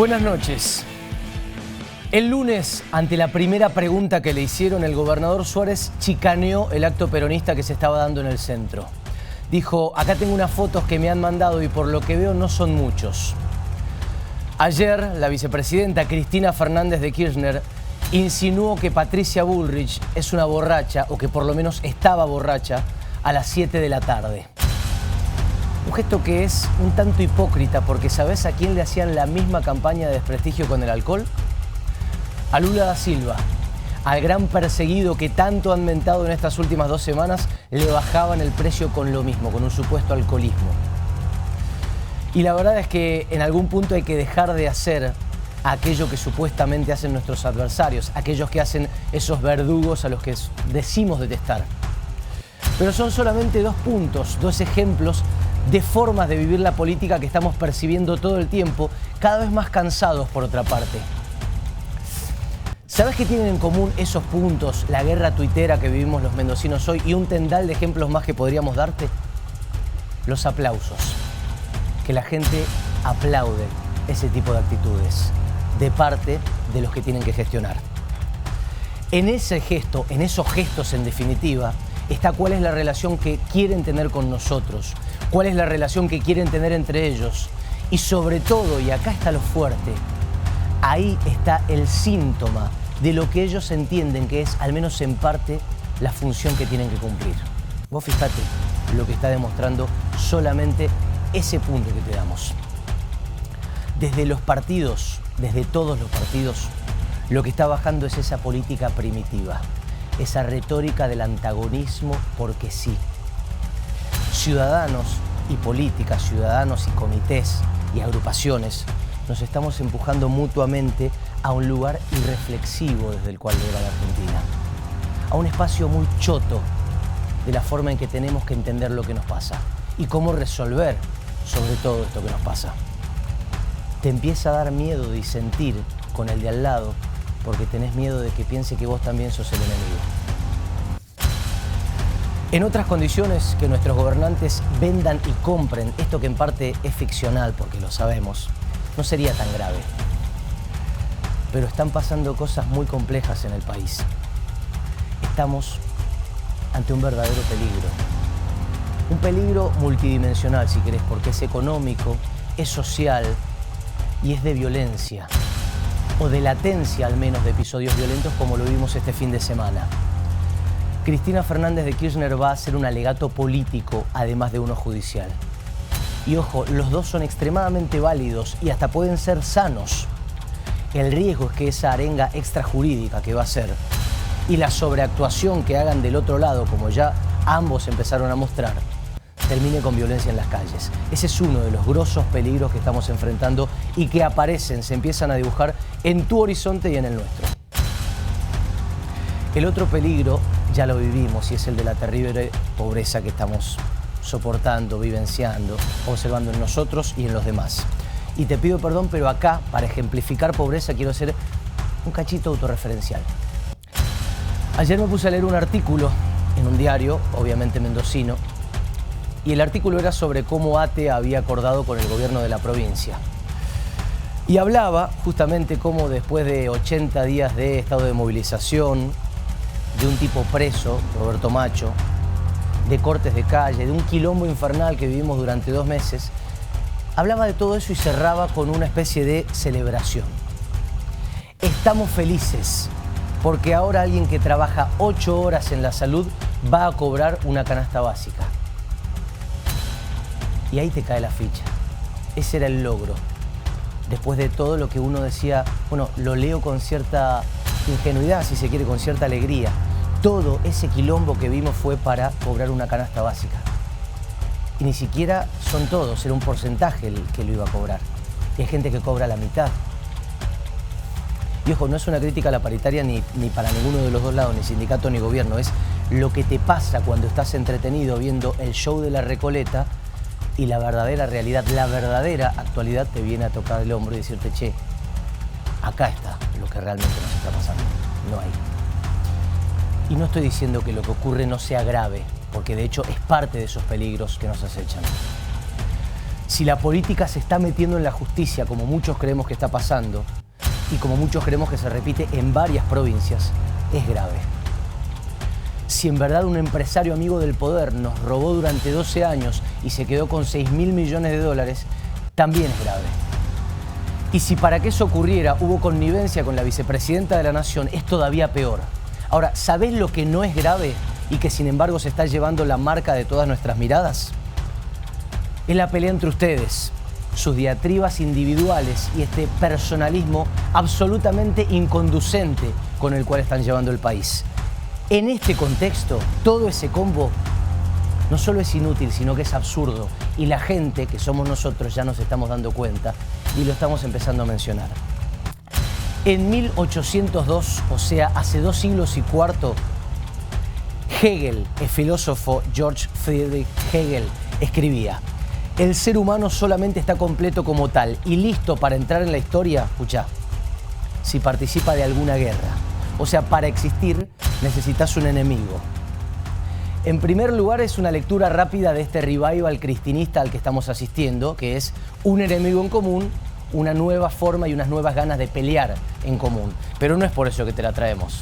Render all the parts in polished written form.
Buenas noches. El lunes, ante la primera pregunta que le hicieron, el gobernador Suárez chicaneó el acto peronista que se estaba dando en el centro. Dijo, acá tengo unas fotos que me han mandado y por lo que veo no son muchos. Ayer, la vicepresidenta Cristina Fernández de Kirchner insinuó que Patricia Bullrich es una borracha, o que por lo menos estaba borracha, a las 7 de la tarde. Un gesto que es un tanto hipócrita, porque ¿sabés a quién le hacían la misma campaña de desprestigio con el alcohol? A Lula da Silva, al gran perseguido que tanto han mentado en estas últimas 2 semanas, le bajaban el precio con lo mismo, con un supuesto alcoholismo. Y la verdad es que en algún punto hay que dejar de hacer aquello que supuestamente hacen nuestros adversarios, aquellos que hacen esos verdugos a los que decimos detestar. Pero son solamente 2 puntos, 2 ejemplos de formas de vivir la política que estamos percibiendo todo el tiempo, cada vez más cansados por otra parte. ¿Sabes qué tienen en común esos puntos, la guerra tuitera que vivimos los mendocinos hoy y un tendal de ejemplos más que podríamos darte? Los aplausos. Que la gente aplaude ese tipo de actitudes de parte de los que tienen que gestionar. En ese gesto, en esos gestos en definitiva, está cuál es la relación que quieren tener con nosotros, cuál es la relación que quieren tener entre ellos y sobre todo, y acá está lo fuerte, ahí está el síntoma de lo que ellos entienden que es, al menos en parte, la función que tienen que cumplir. Vos fíjate lo que está demostrando solamente ese punto que te damos. Desde los partidos, desde todos los partidos, lo que está bajando es esa política primitiva, esa retórica del antagonismo porque sí. Ciudadanos y políticas, ciudadanos y comités y agrupaciones, nos estamos empujando mutuamente a un lugar irreflexivo desde el cual llega la Argentina, a un espacio muy choto de la forma en que tenemos que entender lo que nos pasa y cómo resolver sobre todo esto que nos pasa. Te empieza a dar miedo disentir con el de al lado porque tenés miedo de que piense que vos también sos el enemigo. En otras condiciones, que nuestros gobernantes vendan y compren esto que en parte es ficcional, porque lo sabemos, no sería tan grave. Pero están pasando cosas muy complejas en el país. Estamos ante un verdadero peligro. Un peligro multidimensional, si querés, porque es económico, es social y es de violencia. O de latencia, al menos, de episodios violentos como lo vimos este fin de semana. Cristina Fernández de Kirchner va a hacer un alegato político, además de uno judicial. Y ojo, los dos son extremadamente válidos y hasta pueden ser sanos. El riesgo es que esa arenga extrajurídica que va a hacer y la sobreactuación que hagan del otro lado, como ya ambos empezaron a mostrar, termine con violencia en las calles. Ese es uno de los grosos peligros que estamos enfrentando y que aparecen, se empiezan a dibujar en tu horizonte y en el nuestro. El otro peligro ya lo vivimos y es el de la terrible pobreza que estamos soportando, vivenciando, observando en nosotros y en los demás. Y te pido perdón, pero acá, para ejemplificar pobreza, quiero hacer un cachito autorreferencial. Ayer me puse a leer un artículo en un diario, obviamente mendocino, y el artículo era sobre cómo ATE había acordado con el gobierno de la provincia. Y hablaba justamente cómo después de 80 días de estado de movilización, de un tipo preso, Roberto Macho, de cortes de calle, de un quilombo infernal que vivimos durante 2 meses, hablaba de todo eso y cerraba con una especie de celebración. Estamos felices porque ahora alguien que trabaja 8 horas en la salud va a cobrar una canasta básica. Y ahí te cae la ficha. Ese era el logro. Después de todo lo que uno decía, bueno, lo leo con cierta ingenuidad, si se quiere, con cierta alegría. Todo ese quilombo que vimos fue para cobrar una canasta básica. Y ni siquiera son todos, era un porcentaje el que lo iba a cobrar. Y hay gente que cobra la mitad. Y ojo, no es una crítica a la paritaria ni para ninguno de los dos lados, ni sindicato ni gobierno. Es lo que te pasa cuando estás entretenido viendo el show de la Recoleta y la verdadera realidad, la verdadera actualidad te viene a tocar el hombro y decirte, che, acá está lo que realmente nos está pasando. No hay. Y no estoy diciendo que lo que ocurre no sea grave, porque de hecho es parte de esos peligros que nos acechan. Si la política se está metiendo en la justicia, como muchos creemos que está pasando, y como muchos creemos que se repite en varias provincias, es grave. Si en verdad un empresario amigo del poder nos robó durante 12 años y se quedó con 6.000 millones de dólares, también es grave. Y si para que eso ocurriera hubo connivencia con la vicepresidenta de la Nación, es todavía peor. Ahora, ¿sabés lo que no es grave y que sin embargo se está llevando la marca de todas nuestras miradas? Es la pelea entre ustedes, sus diatribas individuales y este personalismo absolutamente inconducente con el cual están llevando el país. En este contexto, todo ese combo no solo es inútil, sino que es absurdo. Y la gente, que somos nosotros, ya nos estamos dando cuenta y lo estamos empezando a mencionar. En 1802, o sea, hace 2 siglos y cuarto, Hegel, el filósofo Georg Friedrich Hegel, escribía: el ser humano solamente está completo como tal y listo para entrar en la historia, escuchá, si participa de alguna guerra. O sea, para existir necesitas un enemigo. En primer lugar, es una lectura rápida de este revival cristinista al que estamos asistiendo, que es un enemigo en común, una nueva forma y unas nuevas ganas de pelear en común. Pero no es por eso que te la traemos.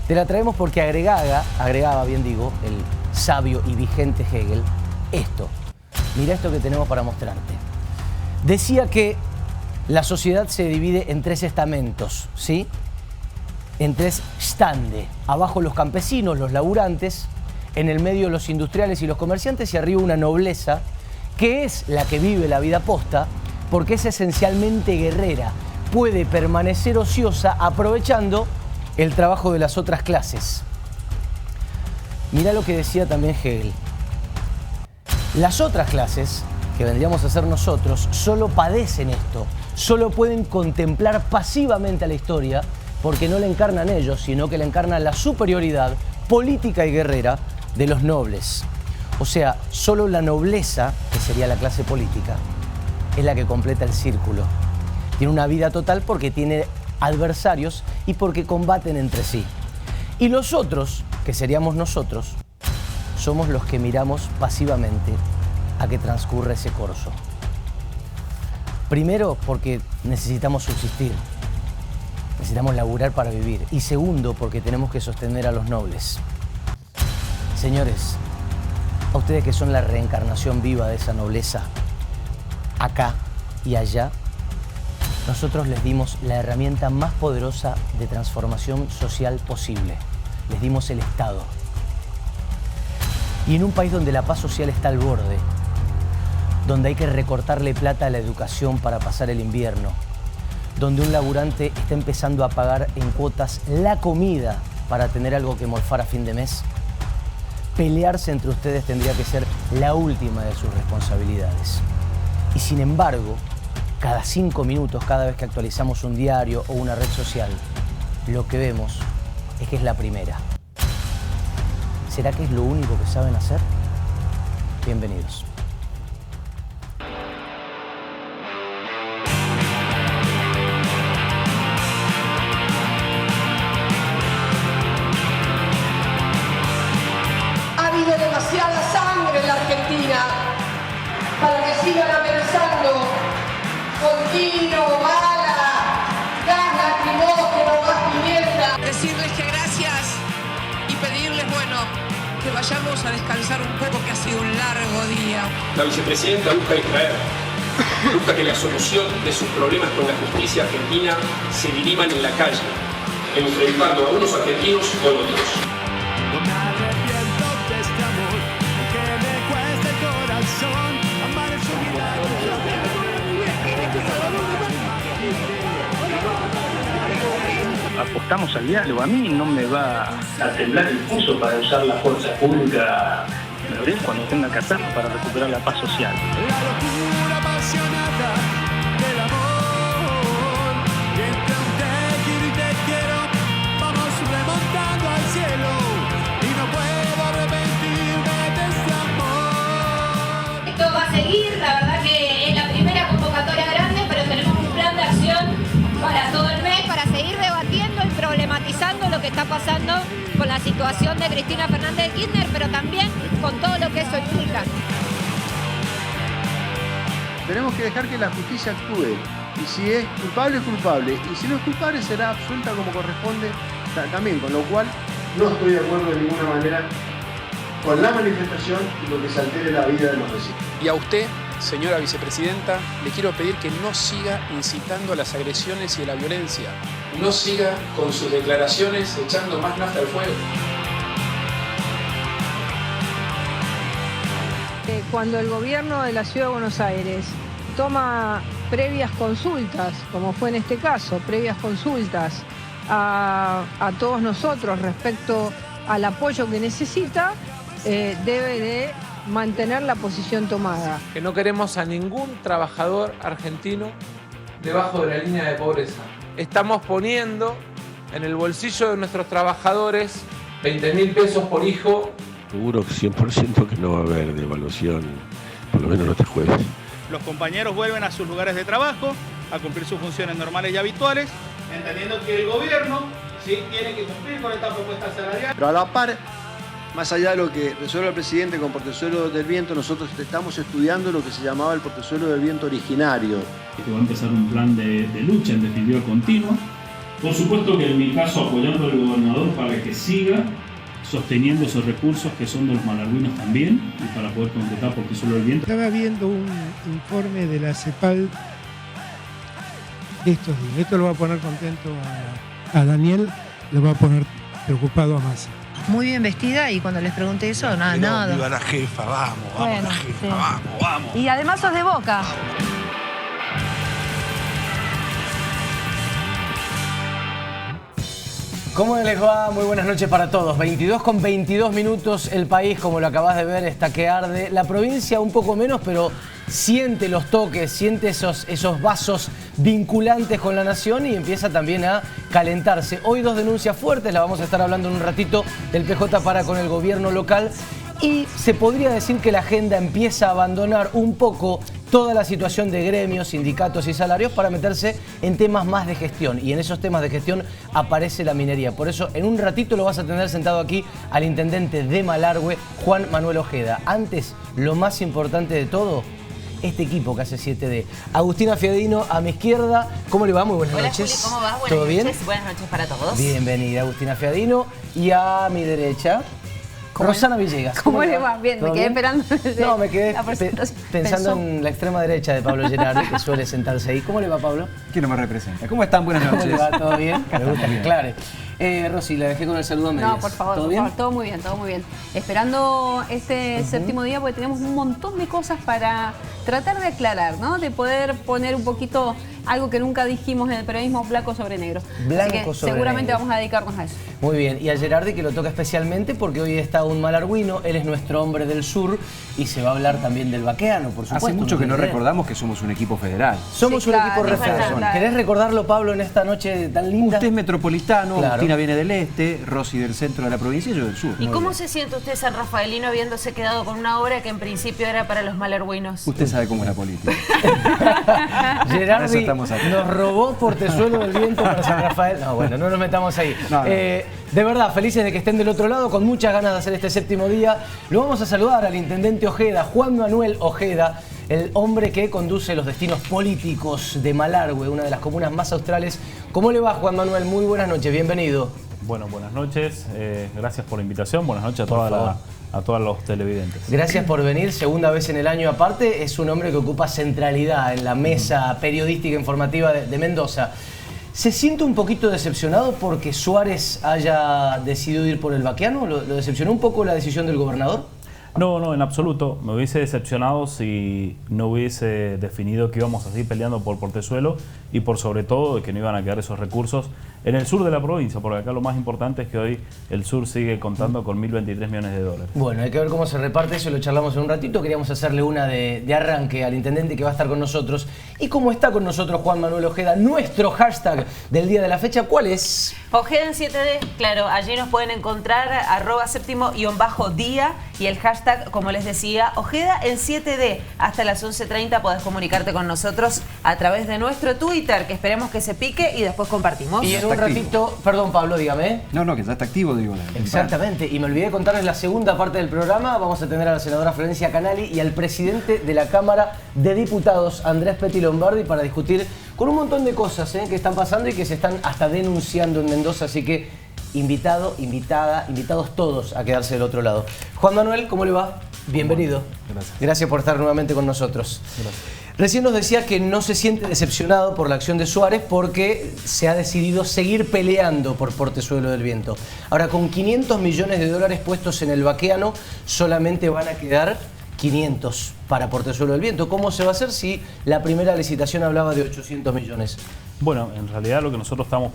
Te la traemos porque agregaba, bien digo, el sabio y vigente Hegel, esto. Mira esto que tenemos para mostrarte. Decía que la sociedad se divide en 3 estamentos, ¿sí? En 3 stande. Abajo los campesinos, los laburantes, en el medio los industriales y los comerciantes y arriba una nobleza que es la que vive la vida posta porque es esencialmente guerrera. Puede permanecer ociosa aprovechando el trabajo de las otras clases. Mirá lo que decía también Hegel. Las otras clases, que vendríamos a ser nosotros, solo padecen esto, solo pueden contemplar pasivamente a la historia porque no la encarnan ellos, sino que la encarna la superioridad política y guerrera de los nobles. O sea, solo la nobleza, que sería la clase política, es la que completa el círculo. Tiene una vida total porque tiene adversarios y porque combaten entre sí. Y los otros, que seríamos nosotros, somos los que miramos pasivamente a que transcurre ese corso. Primero, porque necesitamos subsistir. Necesitamos laburar para vivir. Y segundo, porque tenemos que sostener a los nobles. Señores, a ustedes que son la reencarnación viva de esa nobleza, acá y allá, nosotros les dimos la herramienta más poderosa de transformación social posible. Les dimos el Estado. Y en un país donde la paz social está al borde, donde hay que recortarle plata a la educación para pasar el invierno, donde un laburante está empezando a pagar en cuotas la comida para tener algo que morfar a fin de mes, pelearse entre ustedes tendría que ser la última de sus responsabilidades. Y sin embargo, cada 5 minutos, cada vez que actualizamos un diario o una red social, lo que vemos es que es la primera. ¿Será que es lo único que saben hacer? Bienvenidos. Ha habido demasiada sangre en la Argentina para que sigan amenazando con tiro, bala, gas lacrimógeno, gas pimienta. Decirles que gracias y pedirles, bueno, que vayamos a descansar un poco, que ha sido un largo día. La vicepresidenta busca que la solución de sus problemas con la justicia argentina se diriman en la calle, enfrentando a unos argentinos con otros. No me arrepiento de este amor, aunque me cueste el corazón, amar en su vida. Apostamos al diálogo. A mí no me va a temblar el pulso para usar la fuerza pública. Me veré cuando tenga que hacerlo para recuperar la paz social. La locura apasionada del amor. Y entre un te quiero y te quiero, vamos remontando al cielo. Y no puedo arrepentirme de este amor. Esto va a seguir, la verdad que es la primera convocatoria grande, pero tenemos un plan de acción para todo el mes, para seguir debatiendo y problematizando lo que está pasando con la situación de Cristina Fernández de Kirchner, pero también con todo lo que eso implica. Tenemos que dejar que la justicia actúe. Y si es culpable, es culpable. Y si no es culpable, será absuelta como corresponde también. Con lo cual, no estoy de acuerdo de ninguna manera con la manifestación y lo que se altere la vida de los vecinos. Y a usted, señora vicepresidenta, le quiero pedir que no siga incitando a las agresiones y a la violencia. No siga con sus declaraciones echando más nafta al fuego. Cuando el gobierno de la Ciudad de Buenos Aires toma previas consultas, como fue en este caso, previas consultas a todos nosotros respecto al apoyo que necesita, debe de mantener la posición tomada. Que no queremos a ningún trabajador argentino debajo de la línea de pobreza. Estamos poniendo en el bolsillo de nuestros trabajadores 20.000 pesos por hijo. Seguro 100% que no va a haber devaluación, por lo menos no este jueves. Los compañeros vuelven a sus lugares de trabajo, a cumplir sus funciones normales y habituales, entendiendo que el gobierno sí tiene que cumplir con esta propuesta salarial. Pero a la par, más allá de lo que resuelve el presidente con portezuelo del viento, nosotros estamos estudiando lo que se llamaba el portezuelo del viento originario. Que va a empezar un plan de lucha en definitiva continua. Por supuesto que en mi caso apoyando al gobernador para que siga sosteniendo esos recursos que son de los malarguinos también y para poder completar portezuelo del viento. Estaba viendo un informe de la CEPAL de estos días. Esto lo va a poner contento a Daniel, lo va a poner preocupado a Massa. Muy bien vestida y cuando les pregunté eso, nada. Viva la jefa, vamos, bueno, la jefa, sí. vamos. Y además sos de Boca. ¿Cómo les va? Muy buenas noches para todos. 22:22 minutos, el país, como lo acabas de ver, está que arde. La provincia un poco menos, pero siente los toques, siente esos vasos vinculantes con la nación y empieza también a calentarse. Hoy 2 denuncias fuertes, la vamos a estar hablando en un ratito, del PJ para con el gobierno local. Y se podría decir que la agenda empieza a abandonar un poco toda la situación de gremios, sindicatos y salarios para meterse en temas más de gestión. Y en esos temas de gestión aparece la minería. Por eso, en un ratito lo vas a tener sentado aquí al intendente de Malargüe, Juan Manuel Ojeda. Antes, lo más importante de todo, este equipo que hace 7D. Agustina Fiadino a mi izquierda. ¿Cómo le va? Muy buenas noches. Juli, ¿cómo va? ¿Todo bien? Buenas noches para todos. Bienvenida, Agustina Fiadino. Y a mi derecha, Rosana Villegas. ¿Cómo le va? Bien, me quedé esperando. No, me quedé pensando en la extrema derecha de Pablo Gerardi, que suele sentarse ahí. ¿Cómo le va, Pablo? ¿Quién no me representa? ¿Cómo están? Buenas noches. ¿Cómo le va? ¿Todo bien? Me gusta que clare. Rosy, la dejé con el saludo a medias. No, por favor, ¿Todo bien? todo muy bien, todo muy bien. Esperando este séptimo día porque tenemos un montón de cosas para tratar de aclarar, ¿no? De poder poner un poquito algo que nunca dijimos en el periodismo, blanco sobre negro. Blanco Así que sobre seguramente negro. vamos a dedicarnos a eso. Muy bien, y a Gerardi que lo toca especialmente porque hoy está un malarguino, él es nuestro hombre del sur y se va a hablar también del vaqueano, por supuesto. Hace mucho que no recordamos que somos un equipo federal. Somos Sí, un claro, equipo referente. ¿Querés recordarlo, Pablo, en esta noche tan linda? Usted es metropolitano, Claro. Agustina viene del este, Rosy del centro de la provincia y yo del sur. ¿Y cómo se siente usted, San Rafaelino, habiéndose quedado con una obra que en principio era para los malargüinos? Usted sabe cómo es la política. Gerardi estamos aquí. nos robó portezuelo del viento para San Rafael. No, bueno, no nos metamos ahí. No. De verdad, felices de que estén del otro lado, con muchas ganas de hacer este séptimo día. Lo vamos a saludar al intendente Ojeda, Juan Manuel Ojeda, el hombre que conduce los destinos políticos de Malargüe, una de las comunas más australes. ¿Cómo le va, Juan Manuel? Muy buenas noches, bienvenido. Bueno, buenas noches, gracias por la invitación, buenas noches a todos los televidentes. Gracias por venir, segunda vez en el año aparte, es un hombre que ocupa centralidad en la mesa periodística informativa de Mendoza. ¿Se siente un poquito decepcionado porque Suárez haya decidido ir por el vaqueano? ¿Lo decepcionó un poco la decisión del gobernador? No, en absoluto. Me hubiese decepcionado si no hubiese definido que íbamos a seguir peleando por portezuelo y por sobre todo de que no iban a quedar esos recursos en el sur de la provincia, porque acá lo más importante es que hoy el sur sigue contando con 1.023 millones de dólares. Bueno, hay que ver cómo se reparte eso, lo charlamos en un ratito. Queríamos hacerle una de arranque al intendente que va a estar con nosotros. Y como está con nosotros Juan Manuel Ojeda, nuestro hashtag del día de la fecha, ¿cuál es? Ojeda en 7D, claro, allí nos pueden encontrar @7_día y el hashtag, como les decía, Ojeda en 7D. Hasta las 11:30 podés comunicarte con nosotros a través de nuestro Twitter, que esperemos que se pique y después compartimos. Y en un un ratito, perdón Pablo, dígame. No, que ya está activo, digo. Exactamente, y me olvidé contarles la segunda parte del programa. Vamos a tener a la senadora Florencia Canali y al presidente de la Cámara de Diputados, Andrés Peti Lombardi, para discutir con un montón de cosas que están pasando y que se están hasta denunciando en Mendoza, así que invitados todos a quedarse del otro lado. Juan Manuel, ¿cómo le va? Bienvenido. Gracias. Gracias por estar nuevamente con nosotros. Gracias. Recién nos decía que no se siente decepcionado por la acción de Suárez porque se ha decidido seguir peleando por Portezuelo del Viento. Ahora, con 500 millones de dólares puestos en el Baqueano, solamente van a quedar 500 para Portezuelo del Viento. ¿Cómo se va a hacer si la primera licitación hablaba de 800 millones? Bueno, en realidad lo que nosotros estamos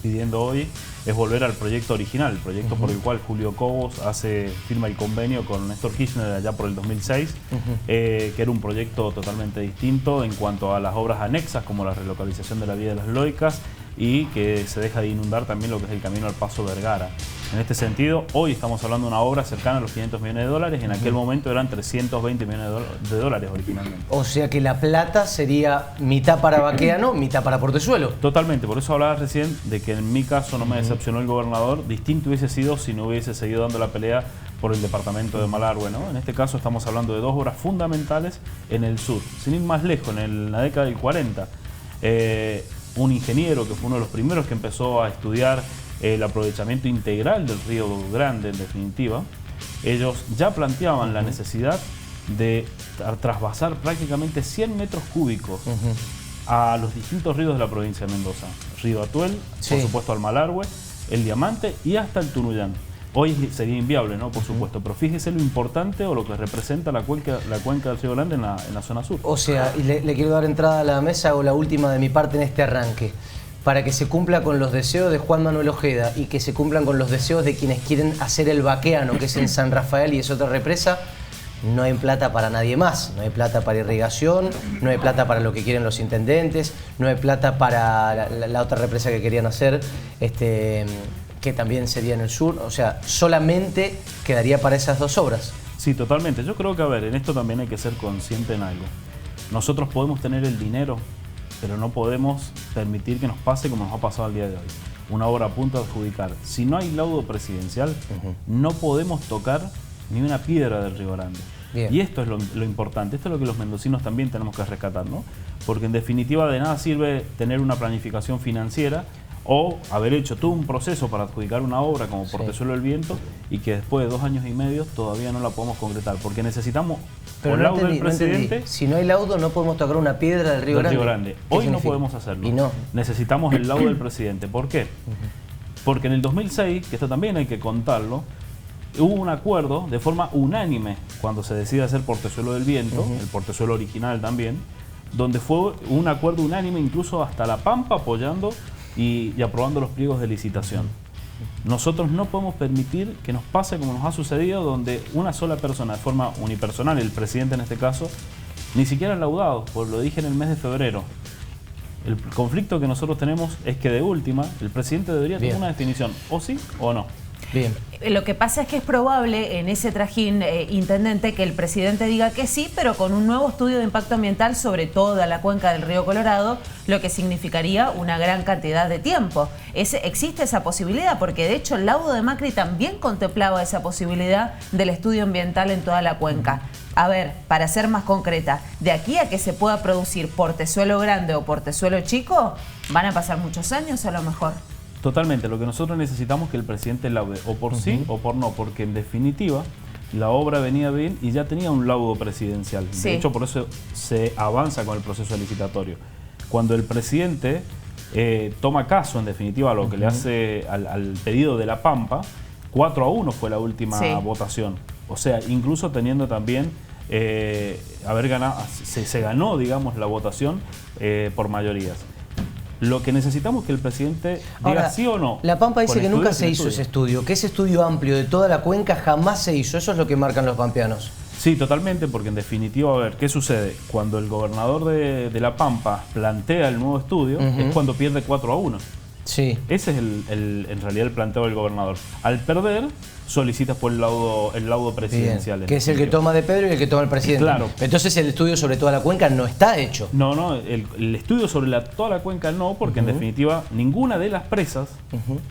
pidiendo hoy es volver al proyecto original, el proyecto por el cual Julio Cobos firma el convenio con Néstor Kirchner allá por el 2006, que era un proyecto totalmente distinto en cuanto a las obras anexas, como la relocalización de la vía de las Loicas, y que se deja de inundar también lo que es el camino al Paso Vergara. En este sentido, hoy estamos hablando de una obra cercana a los 500 millones de dólares, y en aquel momento eran 320 millones de dólares originalmente. O sea que la plata sería mitad para Baqueano, mitad para Portezuelo. Totalmente, por eso hablaba recién de que en mi caso no me decepcionó el gobernador. Distinto hubiese sido si no hubiese seguido dando la pelea por el departamento de Malargüe, ¿no? En este caso estamos hablando de dos obras fundamentales en el sur. Sin ir más lejos, en la década del 40, un ingeniero que fue uno de los primeros que empezó a estudiar el aprovechamiento integral del Río Grande, en definitiva, ellos ya planteaban la necesidad de trasvasar prácticamente 100 metros cúbicos a los distintos ríos de la provincia de Mendoza. Río Atuel, por supuesto al Malargüe, el Diamante y hasta el Tunuyán. Hoy sería inviable, ¿no? Por supuesto, pero fíjese lo importante o lo que representa la cuenca del Río Grande en la zona sur. O sea, y le quiero dar entrada a la mesa, o la última de mi parte en este arranque. Para que se cumpla con los deseos de Juan Manuel Ojeda y que se cumplan con los deseos de quienes quieren hacer el Baqueano, que es en San Rafael y es otra represa, no hay plata para nadie más. No hay plata para irrigación, no hay plata para lo que quieren los intendentes, no hay plata para la otra represa que querían hacer, que también sería en el sur. O sea, solamente quedaría para esas dos obras. Sí, totalmente. Yo creo que, a ver, en esto también hay que ser consciente en algo. Nosotros podemos tener el dinero, pero no podemos permitir que nos pase como nos ha pasado el día de hoy. Una obra a punto de adjudicar. Si no hay laudo presidencial, no podemos tocar ni una piedra del Río Grande. Bien. Y esto es lo importante, esto es lo que los mendocinos también tenemos que rescatar, ¿no? Porque en definitiva de nada sirve tener una planificación financiera o haber hecho todo un proceso para adjudicar una obra como Portezuelo del Viento y que después de 2 años y medio todavía no la podemos concretar, porque necesitamos el laudo del presidente. Si no hay laudo no podemos tocar una piedra del Río Grande. Hoy no podemos hacerlo. Y no. Necesitamos el laudo del presidente. ¿Por qué? Porque en el 2006, que esto también hay que contarlo, hubo un acuerdo de forma unánime cuando se decide hacer Portezuelo del Viento, el Portezuelo original también, donde fue un acuerdo unánime, incluso hasta La Pampa apoyando y aprobando los pliegos de licitación. Nosotros no podemos permitir que nos pase como nos ha sucedido, donde una sola persona, de forma unipersonal, el presidente en este caso, ni siquiera laudado, pues lo dije en el mes de febrero. El conflicto que nosotros tenemos es que de última, el presidente debería tener una definición, o sí o no. Bien. Lo que pasa es que es probable en ese trajín, intendente, que el presidente diga que sí, pero con un nuevo estudio de impacto ambiental sobre toda la cuenca del río Colorado, lo que significaría una gran cantidad de tiempo. Existe esa posibilidad, porque de hecho el laudo de Macri también contemplaba esa posibilidad del estudio ambiental en toda la cuenca. A ver, para ser más concreta, de aquí a que se pueda producir Portezuelo Grande o Portezuelo Chico, van a pasar muchos años a lo mejor. Totalmente, lo que nosotros necesitamos es que el presidente laude, o por sí o por no, porque en definitiva la obra venía bien y ya tenía un laudo presidencial. Sí. De hecho, por eso se avanza con el proceso licitatorio. Cuando el presidente toma caso, en definitiva, a lo que le hace al pedido de La Pampa, 4-1 fue la última votación. O sea, incluso teniendo también haber ganado, se ganó, digamos, la votación por mayorías. Lo que necesitamos es que el presidente diga sí o no. La Pampa dice que nunca se hizo ese estudio, que ese estudio amplio de toda la cuenca jamás se hizo. Eso es lo que marcan los pampeanos. Sí, totalmente, porque en definitiva, a ver, ¿qué sucede? Cuando el gobernador de La Pampa plantea el nuevo estudio, es cuando pierde 4-1. Sí. Ese es en realidad el planteo del gobernador. Al perder, solicitas por el laudo presidencial. Bien, que es el que toma de Pedro y el que toma el presidente. Claro. Entonces el estudio sobre toda la cuenca no está hecho. No, el estudio sobre toda la cuenca no, porque en definitiva ninguna de las presas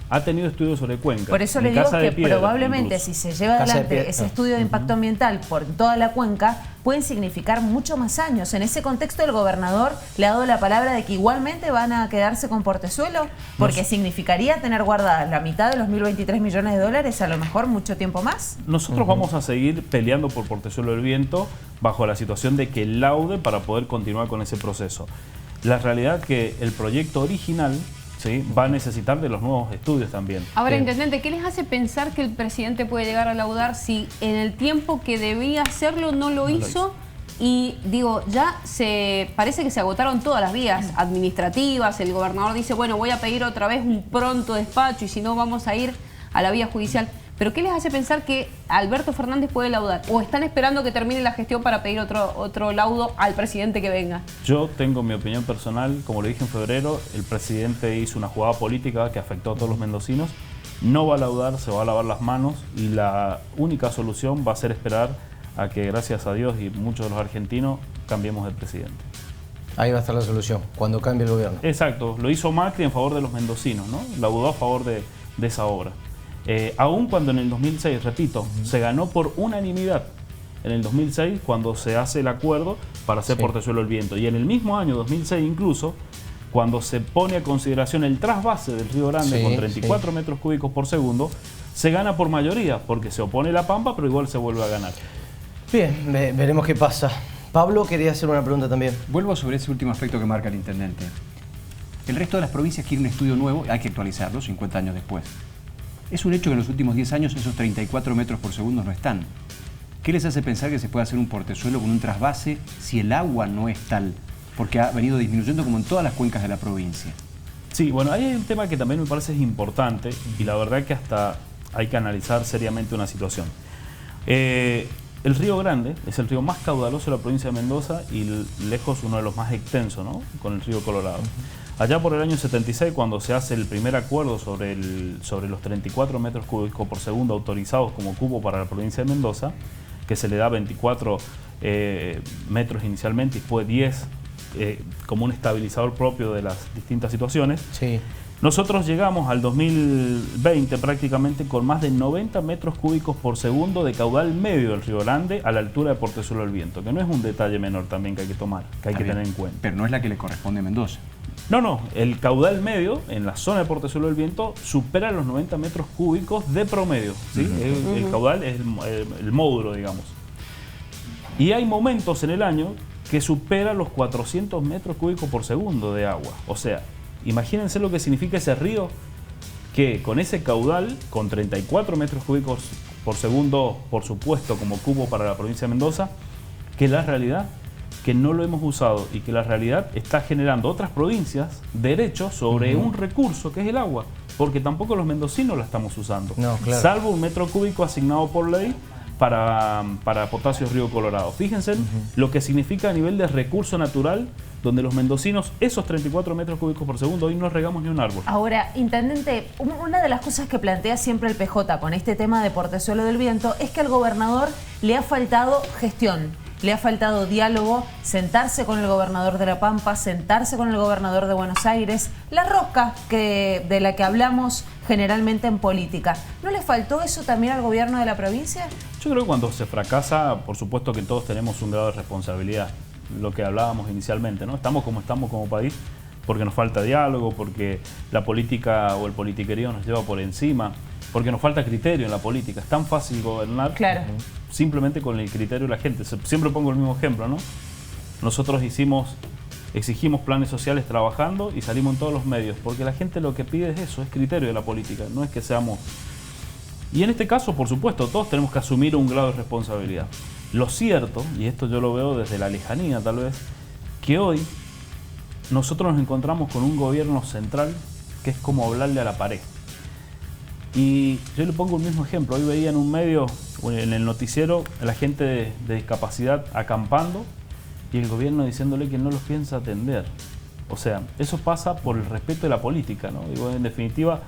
ha tenido estudio sobre cuenca. Por eso le digo que probablemente si se lleva adelante ese estudio de impacto ambiental por toda la cuenca, pueden significar mucho más años. En ese contexto el gobernador le ha dado la palabra de que igualmente van a quedarse con Portezuelo, porque significaría tener guardadas la mitad de los 1.023 millones de dólares, a lo mejor mucho tiempo más. Nosotros vamos a seguir peleando por Portezuelo del Viento bajo la situación de que laude para poder continuar con ese proceso. La realidad es que el proyecto original, ¿sí?, va a necesitar de los nuevos estudios también. Ahora, intendente, ¿qué les hace pensar que el presidente puede llegar a laudar si en el tiempo que debía hacerlo no lo hizo? Y digo, ya parece que se agotaron todas las vías administrativas. El gobernador dice, bueno, voy a pedir otra vez un pronto despacho y si no vamos a ir a la vía judicial. ¿Pero qué les hace pensar que Alberto Fernández puede laudar? ¿O están esperando que termine la gestión para pedir otro laudo al presidente que venga? Yo tengo mi opinión personal. Como le dije en febrero, el presidente hizo una jugada política que afectó a todos los mendocinos. No va a laudar, se va a lavar las manos y la única solución va a ser esperar a que, gracias a Dios y muchos de los argentinos, cambiemos de presidente. Ahí va a estar la solución, cuando cambie el gobierno. Exacto, lo hizo Macri en favor de los mendocinos, ¿no? Laudó a favor de esa obra. Aún cuando en el 2006, repito, se ganó por unanimidad. En el 2006, cuando se hace el acuerdo para hacer Portezuelo del Viento. Y en el mismo año, 2006 incluso, cuando se pone a consideración el trasvase del Río Grande con 34 metros cúbicos por segundo, se gana por mayoría, porque se opone la Pampa, pero igual se vuelve a ganar. Bien, veremos qué pasa. Pablo quería hacer una pregunta también. Vuelvo sobre ese último aspecto que marca el intendente. El resto de las provincias quiere un estudio nuevo, hay que actualizarlo 50 años después. Es un hecho que en los últimos 10 años esos 34 metros por segundo no están. ¿Qué les hace pensar que se puede hacer un portezuelo con un trasvase si el agua no es tal? Porque ha venido disminuyendo como en todas las cuencas de la provincia. Sí, bueno, hay un tema que también me parece importante y la verdad que hasta hay que analizar seriamente una situación. El Río Grande es el río más caudaloso de la provincia de Mendoza y lejos uno de los más extensos, ¿no?, con el río Colorado. Allá por el año 76, cuando se hace el primer acuerdo sobre los 34 metros cúbicos por segundo autorizados como cupo para la provincia de Mendoza, que se le da 24 metros inicialmente y después 10 como un estabilizador propio de las distintas situaciones, nosotros llegamos al 2020 prácticamente con más de 90 metros cúbicos por segundo de caudal medio del Río Grande a la altura de Portezuelo del Viento, que no es un detalle menor también que hay que tomar, que hay que tener en cuenta. Pero no es la que le corresponde a Mendoza. No, el caudal medio en la zona de Portezuelo del Viento supera los 90 metros cúbicos de promedio, ¿sí? El caudal es el módulo, digamos. Y hay momentos en el año que supera los 400 metros cúbicos por segundo de agua. O sea, imagínense lo que significa ese río, que con ese caudal, con 34 metros cúbicos por segundo, por supuesto, como cupo para la provincia de Mendoza, que la realidad que no lo hemos usado y que la realidad está generando otras provincias derechos sobre un recurso que es el agua, porque tampoco los mendocinos la estamos usando, salvo un metro cúbico asignado por ley para Potasio Río Colorado. Fíjense lo que significa a nivel de recurso natural, donde los mendocinos, esos 34 metros cúbicos por segundo, hoy no regamos ni un árbol. Ahora, intendente, una de las cosas que plantea siempre el PJ con este tema de Portezuelo del Viento es que al gobernador le ha faltado gestión. Le ha faltado diálogo, sentarse con el gobernador de La Pampa, sentarse con el gobernador de Buenos Aires, la rosca de la que hablamos generalmente en política. ¿No le faltó eso también al gobierno de la provincia? Yo creo que cuando se fracasa, por supuesto que todos tenemos un grado de responsabilidad, lo que hablábamos inicialmente, ¿no? Estamos como país porque nos falta diálogo, porque la política o el politiquerío nos lleva por encima, porque nos falta criterio en la política. Es tan fácil gobernar simplemente con el criterio de la gente. Siempre pongo el mismo ejemplo, ¿no? Nosotros exigimos planes sociales trabajando y salimos en todos los medios, porque la gente lo que pide es eso, es criterio de la política, no es que seamos... Y en este caso, por supuesto, todos tenemos que asumir un grado de responsabilidad. Lo cierto, y esto yo lo veo desde la lejanía tal vez, que hoy nosotros nos encontramos con un gobierno central que es como hablarle a la pared. Y yo le pongo el mismo ejemplo. Hoy veía en un medio, en el noticiero, a la gente de discapacidad acampando y el gobierno diciéndole que no los piensa atender. O sea, eso pasa por el respeto de la política, ¿no? Digo, en definitiva,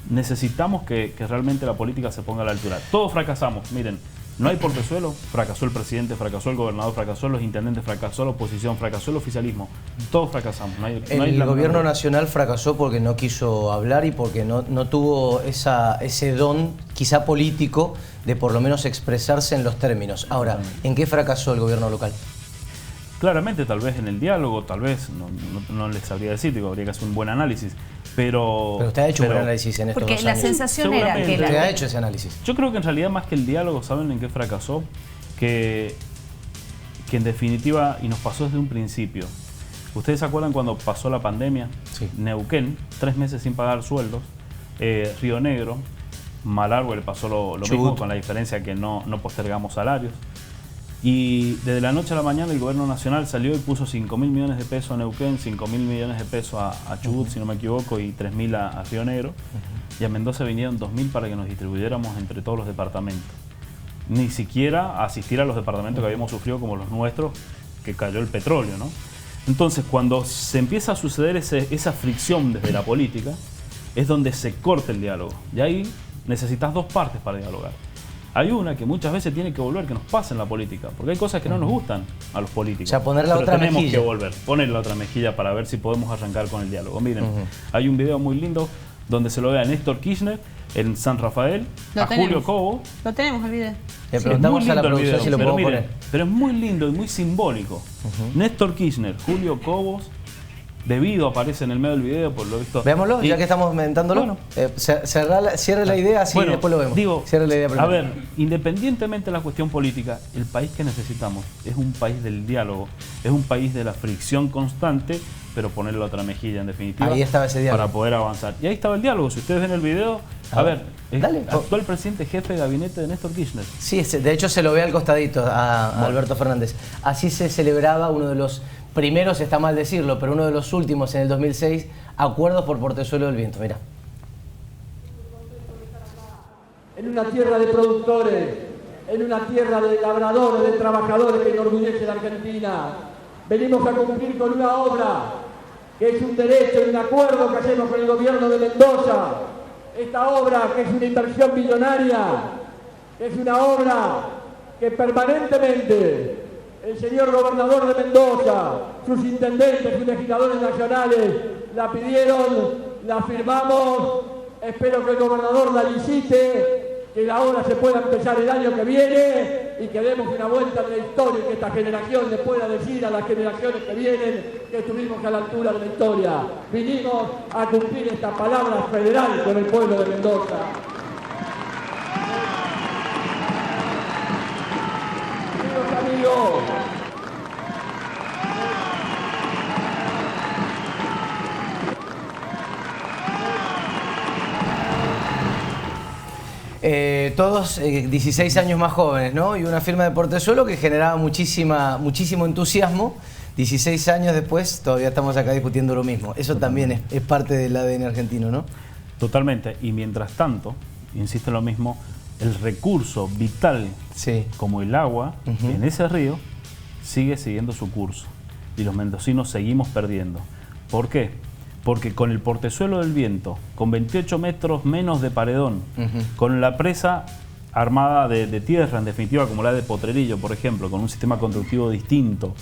necesitamos que realmente la política se ponga a la altura. Todos fracasamos, miren, no hay portezuelo, fracasó el presidente, fracasó el gobernador, fracasó los intendentes, fracasó la oposición, fracasó el oficialismo. Todos fracasamos. El gobierno nacional fracasó porque no quiso hablar y porque no tuvo ese don, quizá político, de por lo menos expresarse en los términos. Ahora, ¿en qué fracasó el gobierno local? Claramente, tal vez en el diálogo, tal vez, no les sabría decir, digo, habría que hacer un buen análisis. Pero usted ha hecho un buen análisis en estos 2 años. Porque la sensación era que... Usted ha hecho ese análisis. Yo creo que en realidad más que el diálogo, ¿saben en qué fracasó? Que en definitiva, y nos pasó desde un principio. ¿Ustedes se acuerdan cuando pasó la pandemia? Sí. Neuquén, 3 meses sin pagar sueldos. Río Negro, Malargüe le pasó lo mismo, con la diferencia que no postergamos salarios. Y desde la noche a la mañana el gobierno nacional salió y puso 5.000 millones de pesos a Neuquén, 5.000 millones de pesos a Chubut, si no me equivoco, y 3.000 a Río Negro. Y a Mendoza vinieron 2.000 para que nos distribuyéramos entre todos los departamentos. Ni siquiera asistir a los departamentos que habíamos sufrido como los nuestros, que cayó el petróleo, ¿no? Entonces, cuando se empieza a suceder esa fricción desde la política, es donde se corta el diálogo. Y ahí necesitas 2 partes para dialogar. Hay una que muchas veces tiene que volver, que nos pasa en la política, porque hay cosas que no nos gustan a los políticos. O sea, poner la otra mejilla. Tenemos que volver, poner la otra mejilla para ver si podemos arrancar con el diálogo. Miren, hay un video muy lindo donde se lo ve a Néstor Kirchner en San Rafael, Julio Cobo. Lo tenemos el video. Le preguntamos a la producción si lo podemos poner. Pero es muy lindo y muy simbólico. Néstor Kirchner, Julio Cobos, debido aparece en el medio del video, por lo visto. Veámoslo, ya que estamos comentándolo. Bueno, cierre la idea, así bueno, después lo vemos. Digo, cierre la idea primero. A ver, independientemente de la cuestión política, el país que necesitamos es un país del diálogo, es un país de la fricción constante, pero ponerle otra mejilla en definitiva. Ahí estaba ese diálogo. Para poder avanzar. Y ahí estaba el diálogo. Si ustedes ven el video, a ver, el actual presidente jefe de gabinete de Néstor Kirchner. Sí, de hecho se lo ve al costadito a Alberto Fernández. Así se celebraba uno de los primeros, está mal decirlo, pero uno de los últimos en el 2006, acuerdos por portezuelo del viento. Mira. En una tierra de productores, en una tierra de labradores, de trabajadores que enorgullece la Argentina, venimos a cumplir con una obra que es un derecho y un acuerdo que hacemos con el gobierno de Mendoza. Esta obra, que es una inversión millonaria, que es una obra que permanentemente el señor gobernador de Mendoza, sus intendentes, sus legisladores nacionales la pidieron, la firmamos, espero que el gobernador la licite, que la obra se pueda empezar el año que viene y que demos una vuelta de la historia y que esta generación le pueda decir a las generaciones que vienen que estuvimos a la altura de la historia. Vinimos a cumplir esta palabra federal con el pueblo de Mendoza. Amigos, todos 16 años más jóvenes, ¿no? Y una firma de portezuelo que generaba muchísimo entusiasmo. 16 años después todavía estamos acá discutiendo lo mismo. Eso también es parte del ADN argentino, ¿no? Totalmente. Y mientras tanto, insisto en lo mismo, el recurso vital como el agua en ese río sigue siguiendo su curso y los mendocinos seguimos perdiendo. ¿Por qué? Porque con el portezuelo del viento, con 28 metros menos de paredón, con la presa armada de tierra, en definitiva como la de Potrerillo, por ejemplo, con un sistema constructivo distinto,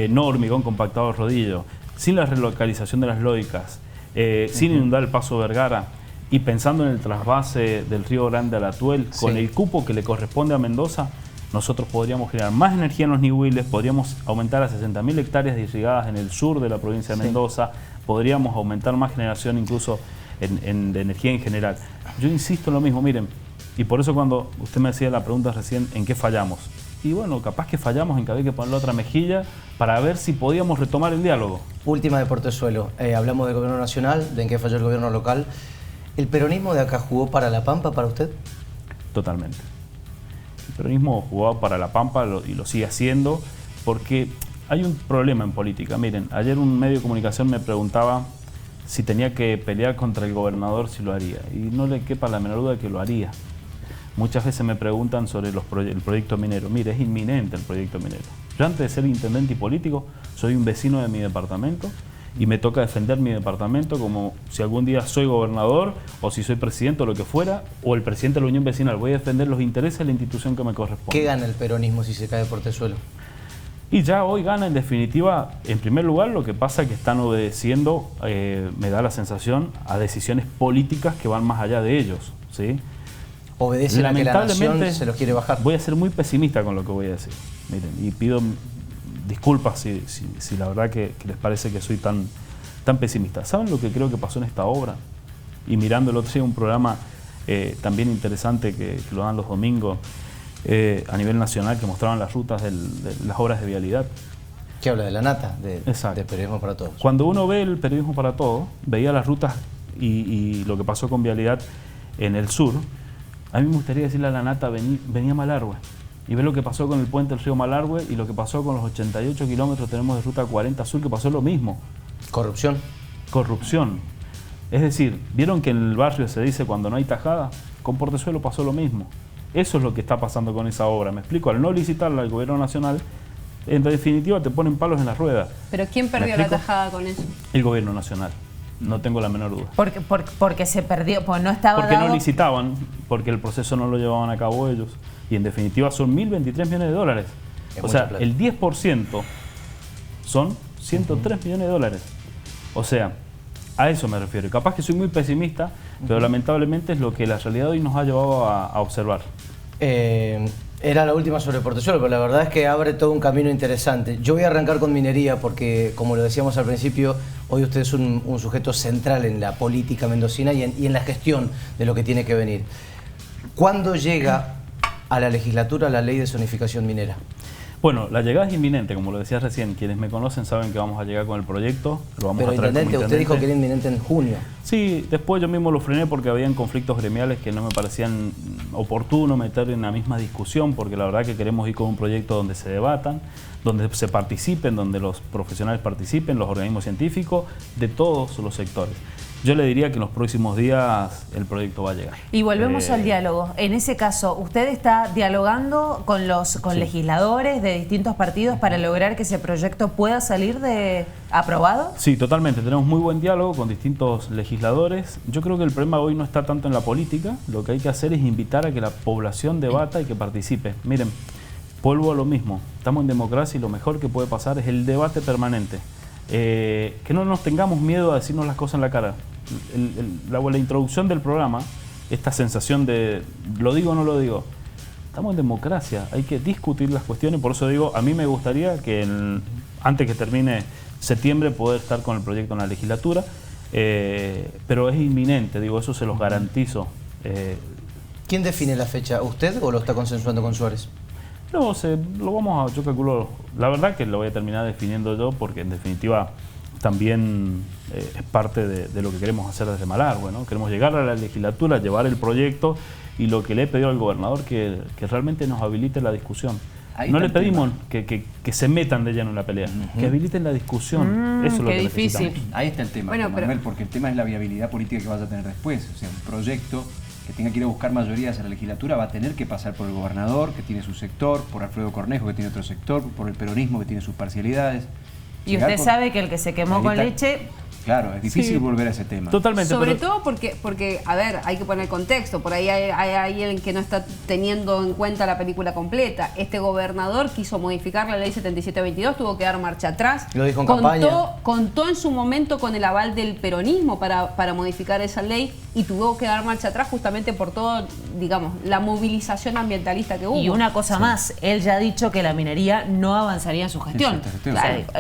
no hormigón compactado de rodillo, sin la relocalización de las lóicas, sin inundar el Paso Vergara, y pensando en el trasvase del Río Grande al Atuel, con el cupo que le corresponde a Mendoza, nosotros podríamos generar más energía en los Nihuiles, podríamos aumentar a 60.000 hectáreas irrigadas en el sur de la provincia de Mendoza, podríamos aumentar más generación incluso de energía en general. Yo insisto en lo mismo, miren, y por eso cuando usted me hacía la pregunta recién, ¿en qué fallamos? Y bueno, capaz que fallamos en que había que ponerle otra mejilla para ver si podíamos retomar el diálogo. Última de portezuelo, hablamos del gobierno nacional, de en qué falló el gobierno local. ¿El peronismo de acá jugó para La Pampa para usted? Totalmente. El peronismo jugó para La Pampa y lo sigue haciendo porque hay un problema en política. Miren, ayer un medio de comunicación me preguntaba si tenía que pelear contra el gobernador, si lo haría. Y no le quepa la menor duda de que lo haría. Muchas veces me preguntan sobre el proyecto minero. Mire, es inminente el proyecto minero. Yo antes de ser intendente y político, soy un vecino de mi departamento y me toca defender mi departamento como si algún día soy gobernador o si soy presidente o lo que fuera, o el presidente de la Unión Vecinal. Voy a defender los intereses de la institución que me corresponde. ¿Qué gana el peronismo si se cae Portezuelo? Y ya hoy gana, en definitiva, en primer lugar, lo que pasa es que están obedeciendo, me da la sensación, a decisiones políticas que van más allá de ellos, ¿sí? Obedecen a que la nación se los quiere bajar. Voy a ser muy pesimista con lo que voy a decir. Miren, y pido disculpas si la verdad que les parece que soy tan pesimista. ¿Saben lo que creo que pasó en esta obra? Y mirando el otro día un programa también interesante que lo dan los domingos a nivel nacional, que mostraban las rutas de las obras de vialidad. ¿Qué habla de la nata? De Periodismo para Todos. Cuando uno ve el Periodismo para Todos, veía las rutas y lo que pasó con vialidad en el sur, a mí me gustaría decirle a la nata, venía a Malargüe y ve lo que pasó con el puente del río Malargüe y lo que pasó con los 88 kilómetros tenemos de ruta 40 sur, que pasó lo mismo. Corrupción. Corrupción. Es decir, ¿vieron que en el barrio se dice cuando no hay tajada? Con Portezuelo pasó lo mismo. Eso es lo que está pasando con esa obra. Me explico, al no licitarla al gobierno nacional, en definitiva te ponen palos en las ruedas. ¿Pero quién perdió la tajada con eso? El gobierno nacional. No tengo la menor duda. Porque se perdió, pues no estaba Porque dado. no licitaban, porque el proceso no lo llevaban a cabo ellos. Y en definitiva son 1.023 millones de dólares. O sea, el 10% son 103 millones de dólares. O sea, a eso me refiero. Y capaz que soy muy pesimista, pero lamentablemente es lo que la realidad hoy nos ha llevado a observar. Era la última sobre Portezuelo, pero la verdad es que abre todo un camino interesante. Yo voy a arrancar con minería porque, como lo decíamos al principio, hoy usted es un sujeto central en la política mendocina y en la gestión de lo que tiene que venir. ¿Cuándo llega a la legislatura la ley de zonificación minera? Bueno, la llegada es inminente, como lo decía recién. Quienes me conocen saben que vamos a llegar con el proyecto. Lo vamos Pero a traer intendente, como usted dijo que era inminente en junio. Sí, después yo mismo lo frené porque habían conflictos gremiales que no me parecían oportuno meter en la misma discusión, porque la verdad que queremos ir con un proyecto donde se debatan, donde se participen, donde los profesionales participen, los organismos científicos, de todos los sectores. Yo le diría que en los próximos días el proyecto va a llegar. Y volvemos al diálogo. En ese caso, ¿usted está dialogando con legisladores de distintos partidos para lograr que ese proyecto pueda salir aprobado? Sí, totalmente. Tenemos muy buen diálogo con distintos legisladores. Yo creo que el problema hoy no está tanto en la política. Lo que hay que hacer es invitar a que la población debata y que participe. Miren, vuelvo a lo mismo. Estamos en democracia y lo mejor que puede pasar es el debate permanente. Que no nos tengamos miedo a decirnos las cosas en la cara. La introducción del programa, esta sensación de lo digo o no lo digo, estamos en democracia, hay que discutir las cuestiones. Por eso digo, a mí me gustaría que antes que termine septiembre poder estar con el proyecto en la legislatura, pero es inminente, digo, eso se los garantizo. ¿Quién define la fecha? ¿Usted o lo está consensuando con Suárez? No, lo vamos a, yo calculo, la verdad que lo voy a terminar definiendo yo porque en definitiva también es parte de lo que queremos hacer desde Malargüe, ¿no? Queremos llegar a la legislatura, llevar el proyecto y lo que le he pedido al gobernador que realmente nos habilite la discusión. No le pedimos que se metan de lleno en la pelea, que habiliten la discusión. Eso es lo que necesitamos. Ahí está el tema, Manuel, porque el tema es la viabilidad política que vas a tener después. O sea, un proyecto que tenga que ir a buscar mayorías en la legislatura va a tener que pasar por el gobernador, que tiene su sector, por Alfredo Cornejo, que tiene otro sector, por el peronismo, que tiene sus parcialidades. Y usted sabe que el que se quemó con leche... Claro, es difícil volver a ese tema. Totalmente. Sobre todo porque, a ver, hay que poner contexto. Por ahí hay alguien que no está teniendo en cuenta la película completa. Este gobernador quiso modificar la ley 7722, tuvo que dar marcha atrás. Lo dijo en campaña. Contó en su momento con el aval del peronismo para modificar esa ley y tuvo que dar marcha atrás justamente por todo, digamos, la movilización ambientalista que hubo. Y una cosa más, él ya ha dicho que la minería no avanzaría en su gestión.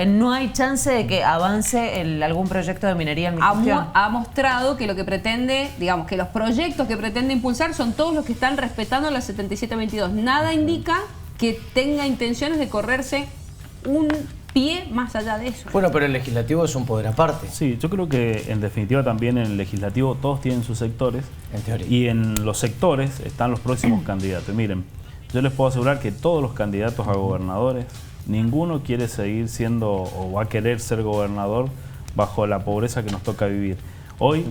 No hay chance de que avance algún proyecto de minería en mi gestión. Ha mostrado que lo que pretende, digamos, que los proyectos que pretende impulsar son todos los que están respetando la 7722. Nada indica que tenga intenciones de correrse un pie más allá de eso. Bueno, pero el legislativo es un poder aparte. Sí, yo creo que en definitiva también en el legislativo todos tienen sus sectores. En teoría. Y en los sectores están los próximos candidatos. Miren, yo les puedo asegurar que todos los candidatos a gobernadores, ninguno quiere seguir siendo o va a querer ser gobernador bajo la pobreza que nos toca vivir. Hoy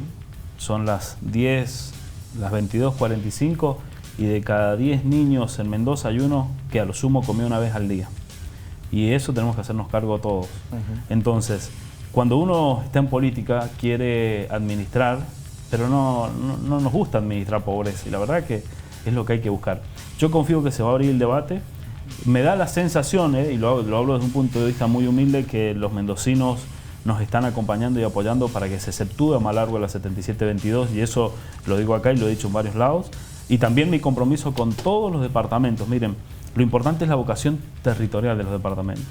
son las 22:45 y de cada 10 niños en Mendoza hay uno que a lo sumo comió una vez al día. Y eso tenemos que hacernos cargo todos. Entonces, cuando uno está en política, quiere administrar, pero no nos gusta administrar pobreza. Y la verdad que es lo que hay que buscar. Yo confío que se va a abrir el debate. Me da la sensación, y lo hablo desde un punto de vista muy humilde, que los mendocinos nos están acompañando y apoyando para que se exceptúe a Malargüe la 7722, y eso lo digo acá y lo he dicho en varios lados. Y también mi compromiso con todos los departamentos. Miren, lo importante es la vocación territorial de los departamentos.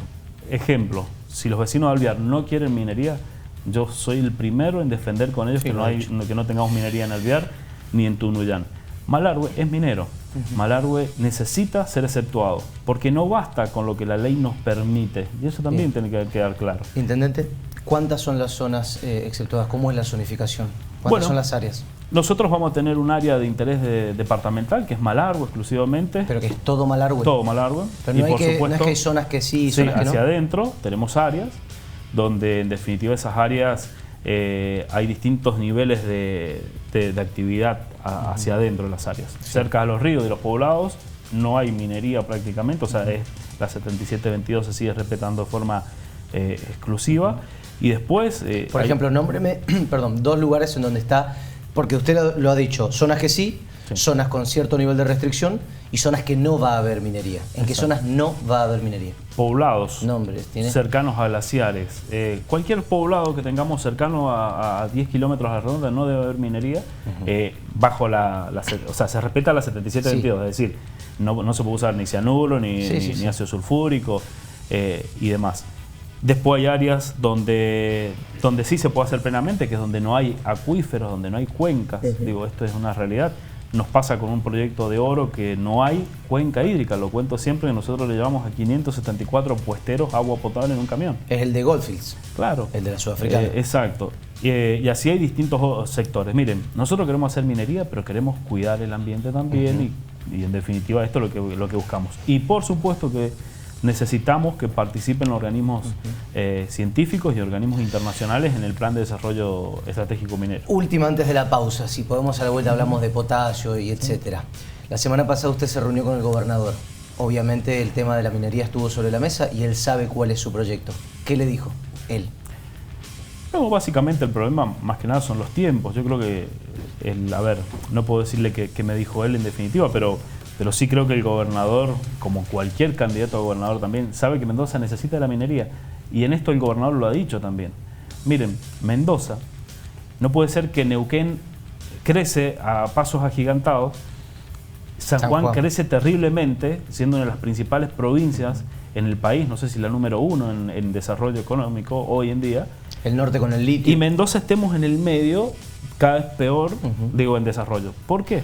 Ejemplo, si los vecinos de Alvear no quieren minería, yo soy el primero en defender con ellos que no tengamos minería en Alvear ni en Tunuyán. Malargüe es minero. Malargüe necesita ser exceptuado, porque no basta con lo que la ley nos permite, y eso también tiene que quedar claro. Intendente, ¿cuántas son las zonas exceptuadas? ¿Cómo es la zonificación? ¿Cuántas son las áreas? Nosotros vamos a tener un área de interés departamental, que es Malargüe exclusivamente. ¿Pero que es todo Malargüe? Todo Malargüe. Pero no, no es que hay zonas que sí y zonas que no. Hacia adentro tenemos áreas, donde en definitiva esas áreas hay distintos niveles de actividad hacia adentro de las áreas. Cerca de los ríos y los poblados no hay minería prácticamente, o sea, la 7722 se sigue respetando de forma exclusiva. Y después... Por ejemplo, nómbreme, perdón, 2 lugares en donde está, porque usted lo ha dicho, zonas que sí, zonas con cierto nivel de restricción y zonas que no va a haber minería. ¿En qué zonas no va a haber minería? Poblados nombres, ¿tiene? Cercanos a glaciares. Cualquier poblado que tengamos cercano a 10 kilómetros a la redonda no debe haber minería, bajo o sea, se respeta la 7722, es decir, no se puede usar ni cianuro, ni ácido sulfúrico y demás. Después hay áreas donde sí se puede hacer plenamente, que es donde no hay acuíferos, donde no hay cuencas. Digo, esto es una realidad. Nos pasa con un proyecto de oro que no hay cuenca hídrica. Lo cuento siempre, que nosotros le llevamos a 574 puesteros agua potable en un camión. Es el de Goldfields. Claro. El de la Sudafricana. Exacto. Y así hay distintos sectores. Miren, nosotros queremos hacer minería, pero queremos cuidar el ambiente también y en definitiva esto es lo que buscamos. Y por supuesto que necesitamos que participen organismos científicos y organismos internacionales en el Plan de Desarrollo Estratégico Minero. Última, antes de la pausa, si podemos a la vuelta hablamos de potasio y etcétera. La semana pasada usted se reunió con el gobernador. Obviamente el tema de la minería estuvo sobre la mesa y él sabe cuál es su proyecto. ¿Qué le dijo él? No, básicamente el problema más que nada son los tiempos. Yo creo que, a ver, no puedo decirle qué me dijo él en definitiva, pero sí creo que el gobernador, como cualquier candidato a gobernador también, sabe que Mendoza necesita de la minería. Y en esto el gobernador lo ha dicho también. Miren, Mendoza, no puede ser que Neuquén crece a pasos agigantados, San Juan crece terriblemente, siendo una de las principales provincias en el país, no sé si la número 1 en desarrollo económico hoy en día. El norte con el litio. Y Mendoza estemos en el medio, cada vez peor, digo, en desarrollo. ¿Por qué?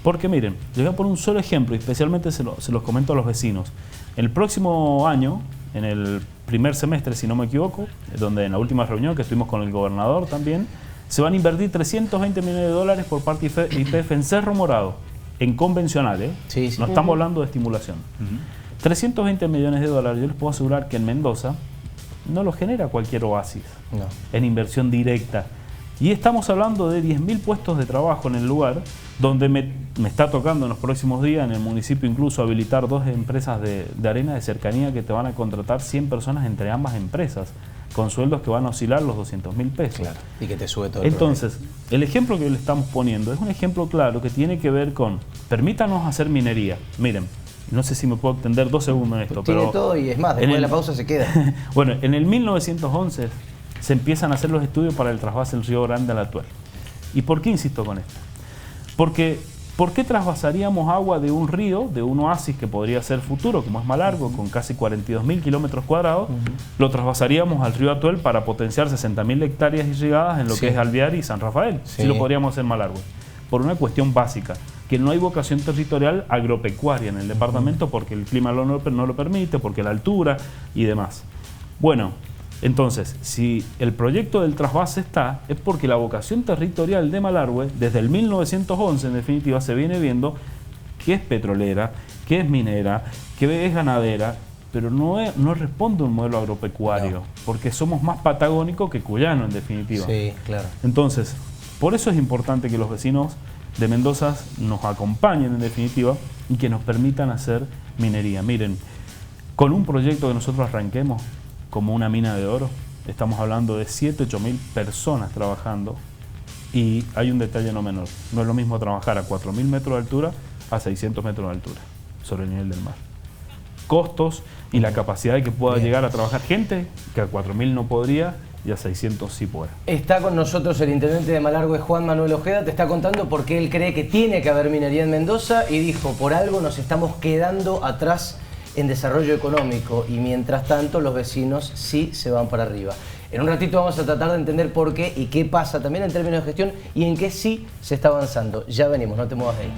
Porque miren, les voy a poner un solo ejemplo y especialmente se los comento a los vecinos. El próximo año, en el primer semestre, si no me equivoco, donde en la última reunión que estuvimos con el gobernador también, se van a invertir 320 millones de dólares por parte de YPF en Cerro Morado, en convencional, no estamos hablando de estimulación. 320 millones de dólares, yo les puedo asegurar que en Mendoza no lo genera cualquier oasis en inversión directa. Y estamos hablando de 10.000 puestos de trabajo en el lugar, donde me está tocando en los próximos días en el municipio incluso habilitar 2 empresas de arena de cercanía que te van a contratar 100 personas entre ambas empresas, con sueldos que van a oscilar los 200.000 pesos. Claro, y que te sube todo. Entonces, el ejemplo que le estamos poniendo es un ejemplo claro que tiene que ver con, permítanos hacer minería. Miren, no sé si me puedo extender 2 segundos en esto, tiene pero... todo y es más, después de la pausa se queda. Bueno, en el 1911 se empiezan a hacer los estudios para el trasvase del Río Grande al Atuel. ¿Y por qué insisto con esto? Porque, ¿por qué trasvasaríamos agua de un río, de un oasis que podría ser futuro, como es Malargüe, con casi 42.000 kilómetros cuadrados, lo trasvasaríamos al río Atuel para potenciar 60.000 hectáreas irrigadas en lo que es Alvear y San Rafael? Sí lo podríamos hacer en Malargüe. Por una cuestión básica, que no hay vocación territorial agropecuaria en el departamento porque el clima no lo permite, porque la altura y demás. Bueno, entonces, si el proyecto del trasvase está, es porque la vocación territorial de Malargüe, desde el 1911 en definitiva, se viene viendo que es petrolera, que es minera, que es ganadera, pero no responde a un modelo agropecuario, porque somos más patagónicos que cuyano en definitiva. Sí, claro. Entonces, por eso es importante que los vecinos de Mendoza nos acompañen en definitiva y que nos permitan hacer minería. Miren, Con un proyecto que nosotros arranquemos como una mina de oro, estamos hablando de 7.000 a 8.000 personas trabajando, y hay un detalle no menor. No es lo mismo trabajar a 4.000 metros de altura a 600 metros de altura sobre el nivel del mar. Costos y la capacidad de que pueda llegar a trabajar gente que a 4.000 no podría y a 600 sí puede. Está con nosotros el intendente de Malargüe, Juan Manuel Ojeda. Te está contando por qué él cree que tiene que haber minería en Mendoza y dijo, por algo nos estamos quedando atrás en desarrollo económico y mientras tanto los vecinos sí se van para arriba. En un ratito vamos a tratar de entender por qué y qué pasa también en términos de gestión y en qué sí se está avanzando. Ya venimos, no te muevas de ahí.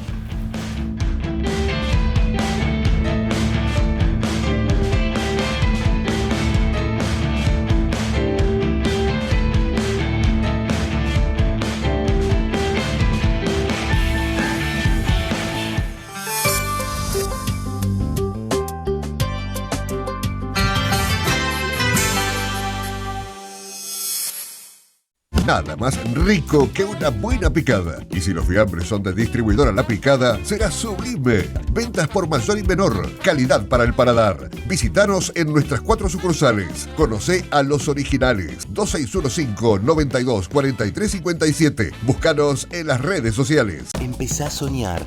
Nada más rico que una buena picada. Y si los fiambres son de distribuidora La Picada, será sublime. Ventas por mayor y menor. Calidad para el paladar. Visítanos en nuestras 4 sucursales. Conocé a los originales. 2615-924357. Búscanos en las redes sociales. Empezá a soñar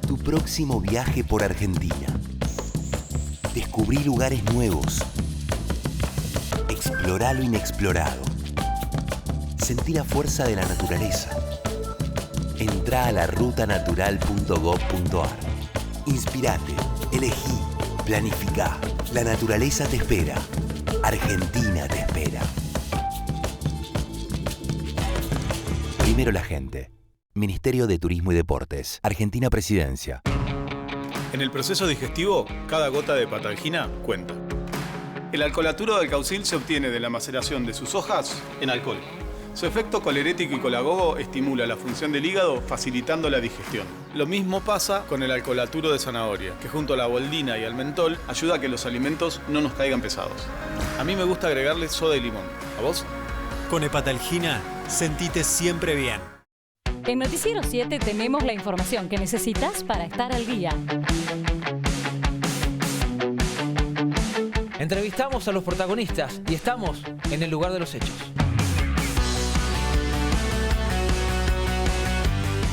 tu próximo viaje por Argentina. Descubrí lugares nuevos. Explorá lo inexplorado. Sentí la fuerza de la naturaleza. Entrá a larutanatural.gov.ar. Inspirate, elegí, planificá. La naturaleza te espera. Argentina te espera. Primero la gente. Ministerio de Turismo y Deportes. Argentina Presidencia. En el proceso digestivo, cada gota de patalgina cuenta. El alcoholaturo del caucil se obtiene de la maceración de sus hojas en alcohol. Su efecto colerético y colagogo estimula la función del hígado, facilitando la digestión. Lo mismo pasa con el alcoholaturo de zanahoria, que junto a la boldina y al mentol ayuda a que los alimentos no nos caigan pesados. A mí me gusta agregarle soda y limón. ¿A vos? Con hepatalgina, sentite siempre bien. En Noticiero 7 tenemos la información que necesitas para estar al día. Entrevistamos a los protagonistas y estamos en el lugar de los hechos.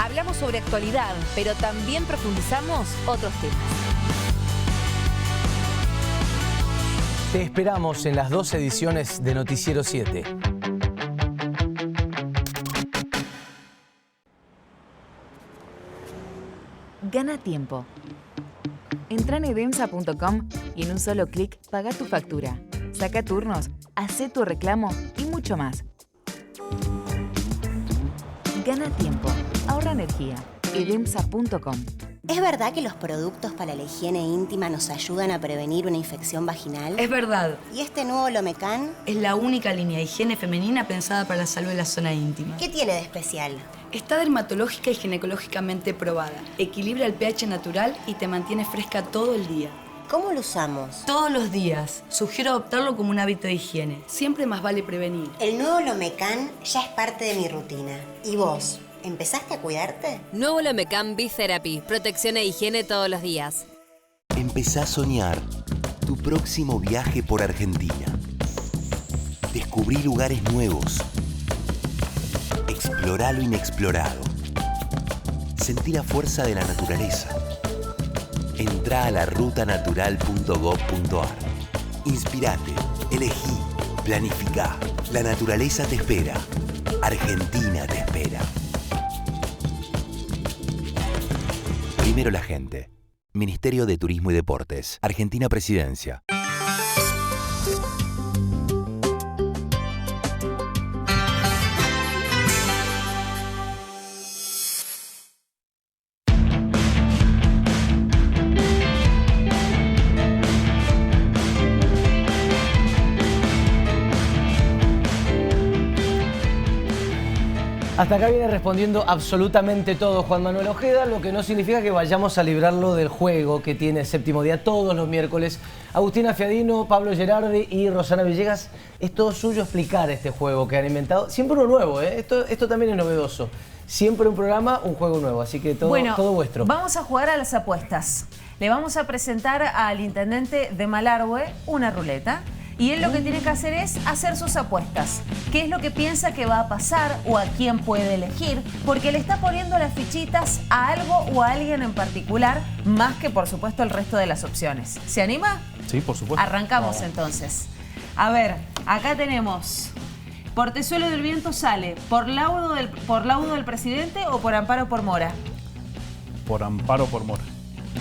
Hablamos sobre actualidad, pero también profundizamos otros temas. Te esperamos en las 2 ediciones de Noticiero 7. Gana tiempo. Entra en edemsa.com y en un solo clic paga tu factura. Saca turnos, hace tu reclamo y mucho más. Gana tiempo. Ahorra energía. edemsa.com. ¿Es verdad que los productos para la higiene íntima nos ayudan a prevenir una infección vaginal? Es verdad. ¿Y este nuevo Lomecan? Es la única línea de higiene femenina pensada para la salud de la zona íntima. ¿Qué tiene de especial? Está dermatológica y ginecológicamente probada. Equilibra el pH natural y te mantiene fresca todo el día. ¿Cómo lo usamos? Todos los días. Sugiero adoptarlo como un hábito de higiene. Siempre más vale prevenir. El nuevo Lomecan ya es parte de mi rutina. ¿Y vos? ¿Empezaste a cuidarte? Nuevo Lomecan B-Therapy. Protección e higiene todos los días. Empezá a soñar tu próximo viaje por Argentina. Descubrí lugares nuevos. Explorá lo inexplorado. Sentí la fuerza de la naturaleza. Entrá a larutanatural.gov.ar. Inspirate, elegí, planificá. La naturaleza te espera. Argentina te espera. Primero la gente. Ministerio de Turismo y Deportes. Argentina Presidencia. Hasta acá viene respondiendo absolutamente todo Juan Manuel Ojeda, lo que no significa que vayamos a librarlo del juego que tiene Séptimo Día todos los miércoles. Agustina Fiadino, Pablo Gerardi y Rosana Villegas, es todo suyo explicar este juego que han inventado. Siempre uno nuevo, ¿eh? Esto también es novedoso. siempre un programa, un juego nuevo. Así que todo vuestro. Vamos a jugar a las apuestas. Le vamos a presentar al intendente de Malargüe una ruleta. Y él lo que tiene que hacer es hacer sus apuestas. ¿Qué es lo que piensa que va a pasar o a quién puede elegir? Porque le está poniendo las fichitas a algo o a alguien en particular, más que por supuesto el resto de las opciones. ¿Se anima? Sí, por supuesto. Arrancamos entonces. A ver, acá tenemos... ¿Portezuelo del Viento sale por laudo del presidente o por amparo por mora? Por amparo por mora.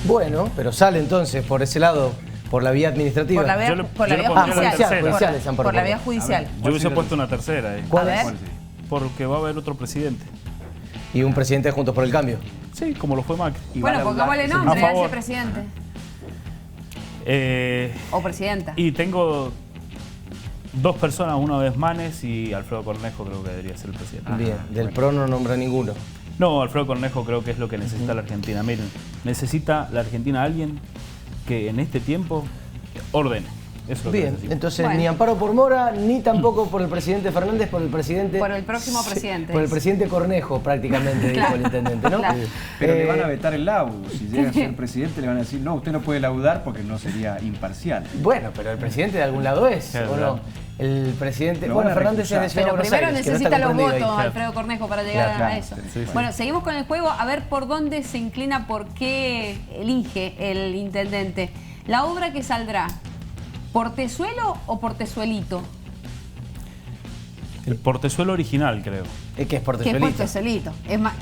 Bueno, pero sale entonces por ese lado... Por la vía administrativa. Por la vía judicial. Por la vía judicial. Yo hubiese puesto una tercera. ¿Cuál es? Porque va a haber otro presidente. ¿Y un presidente Juntos por el Cambio? Sí, como lo fue Macri. Bueno, pongámosle nombre a ese presidente. O presidenta. Y tengo dos personas, una vez Manes y Alfredo Cornejo creo que debería ser el presidente. Bien, del PRO no nombra ninguno. No, Alfredo Cornejo creo que es lo que necesita la Argentina. Miren, necesita la Argentina alguien que en este tiempo ordene. Eso bien, entonces ni amparo por mora, ni tampoco por el presidente Fernández, por el presidente... Por el próximo presidente. Por el presidente Cornejo, prácticamente, dijo el intendente, ¿no? Claro. Pero le van a vetar el laudo. Si llega a ser presidente, le van a decir, no, usted no puede laudar porque no sería imparcial. Bueno, pero el presidente de algún lado es, ¿o no? El presidente... Bueno, Fernández es de Ciudad de Buenos Aires. Pero primero necesita los votos, Alfredo Cornejo, para llegar a eso. Sí. Bueno, seguimos con el juego. A ver por dónde se inclina, por qué elige el intendente. La obra que saldrá, ¿portezuelo o portezuelito? El portezuelo original, creo. ¿Qué es portezuelito? ¿Qué es portezuelito?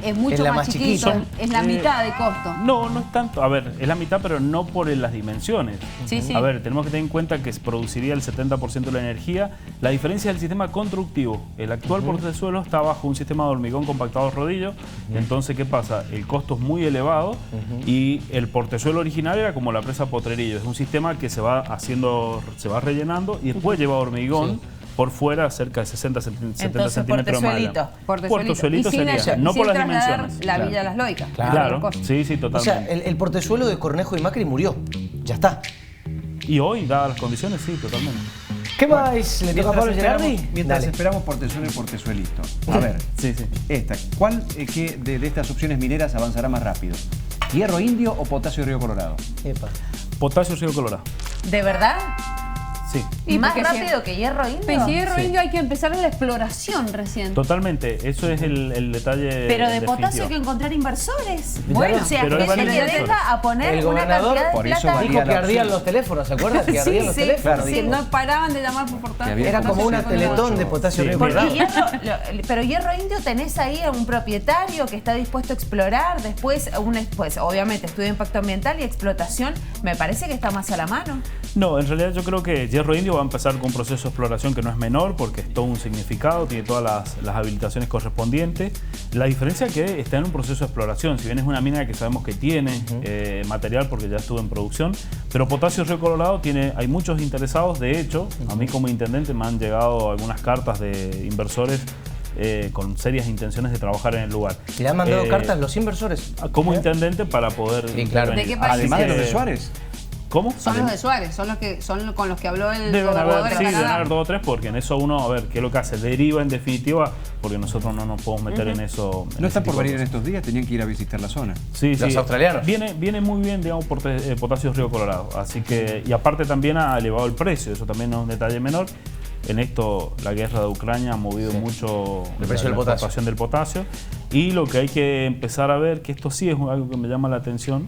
Es mucho más chiquito, es la mitad de costo. No, no es tanto. A ver, es la mitad, pero no por las dimensiones. Sí, sí. A ver, tenemos que tener en cuenta que produciría el 70% de la energía. La diferencia es el sistema constructivo. El actual portezuelo está bajo un sistema de hormigón compactado rodillo. Entonces, ¿qué pasa? El costo es muy elevado y el portezuelo original era como la presa Potrerillo. Es un sistema que se va rellenando y después lleva hormigón. Por fuera, cerca de 70 centímetros más. Portezuelito sería, no por las dimensiones. La Villa de las Loicas. Claro, sí, totalmente. O sea, el portezuelo de Cornejo y Macri murió. Ya está. Y hoy, dadas las condiciones, sí, totalmente. ¿Qué más le toca a Pablo Gerardi? Mientras esperamos portezuelo y portezuelito. A ver, ¿cuál de estas opciones mineras avanzará más rápido? ¿Hierro Indio o potasio Río Colorado? Potasio Río Colorado. ¿De verdad? Sí. ¿Y más rápido que Hierro Indio? Pero si Hierro Indio hay que empezar la exploración recién. Totalmente, eso es el detalle. Pero de potasio hay que encontrar inversores. Bueno, o sea, que se le deja a poner una cantidad de plata. Dijo que ardían los teléfonos, ¿se acuerdan? Que ardían los teléfonos. Sí, no paraban de llamar por potasio. Era como una teletón de potasio Río Colorado. Pero Hierro Indio tenés ahí a un propietario que está dispuesto a explorar, después obviamente estudio de impacto ambiental y explotación, me parece que está más a la mano. No, en realidad yo creo que Hierro Indio va a empezar con un proceso de exploración que no es menor porque es todo un significado, tiene todas las habilitaciones correspondientes. La diferencia es que está en un proceso de exploración, si bien es una mina que sabemos que tiene material porque ya estuvo en producción, pero Potasio Río Colorado hay muchos interesados. De hecho, a mí como intendente me han llegado algunas cartas de inversores con serias intenciones de trabajar en el lugar. ¿Le han mandado cartas los inversores? Como intendente para poder... Sí, claro. ¿De qué país? Además de los de Suárez. ¿Cómo? Son los de Suárez, son con los que habló el gobernador en Canadá. Deben haber 2 o 3 porque en eso uno, a ver, ¿qué es lo que hace? Deriva en definitiva, porque nosotros no nos podemos meter en eso. ¿No están por venir en estos días? Tenían que ir a visitar la zona. Sí, los australianos. Viene muy bien, digamos, por Potasio Río Colorado. Así que, y aparte también ha elevado el precio, eso también no es un detalle menor. En esto, la guerra de Ucrania ha movido mucho el precio la exportación del potasio. Y lo que hay que empezar a ver, que esto sí es algo que me llama la atención.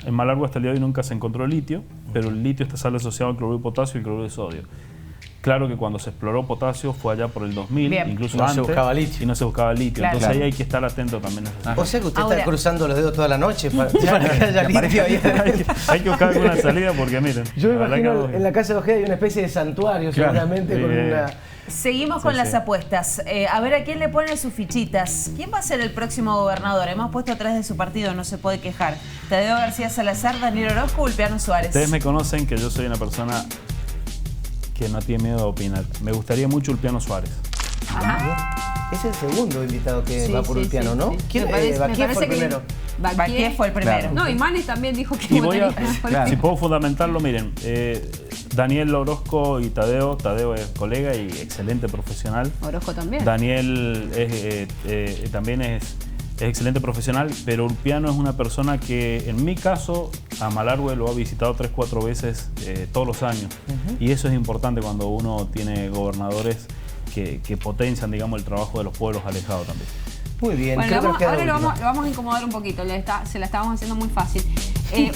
En Malargüe hasta el día de hoy nunca se encontró litio, pero el litio sale asociado al cloruro de potasio y el cloruro de sodio. Claro que cuando se exploró potasio fue allá por el 2000, incluso antes, se buscaba litio. Y no se buscaba litio. Claro. Entonces ahí hay que estar atento también. O sea que usted está cruzando los dedos toda la noche para que haya litio ahí. Hay que buscar alguna salida porque miren. Yo me imagino en la casa de Ojeda hay una especie de santuario seguramente con una... Seguimos con las apuestas. A ver a quién le ponen sus fichitas. ¿Quién va a ser el próximo gobernador? Hemos puesto a 3 de su partido, no se puede quejar. Tadeo García Salazar, Daniel Orozco, Ulpiano Suárez. Ustedes me conocen que yo soy una persona que no tiene miedo de opinar. Me gustaría mucho Ulpiano Suárez. Ajá. Es el segundo invitado que va por Ulpiano, ¿no? ¿Quién fue el primero? Baquier fue el primero. Claro. No, y Manes también dijo que si puedo fundamentarlo, miren, Daniel Orozco y Tadeo es colega y excelente profesional. Orozco también. Daniel también es es excelente profesional, pero Ulpiano es una persona que, en mi caso, a Malargüe lo ha visitado 3-4 veces todos los años. Y eso es importante cuando uno tiene gobernadores que potencian, digamos, el trabajo de los pueblos alejados también. Muy bien. Bueno, ahora lo vamos a incomodar un poquito, se la estábamos haciendo muy fácil.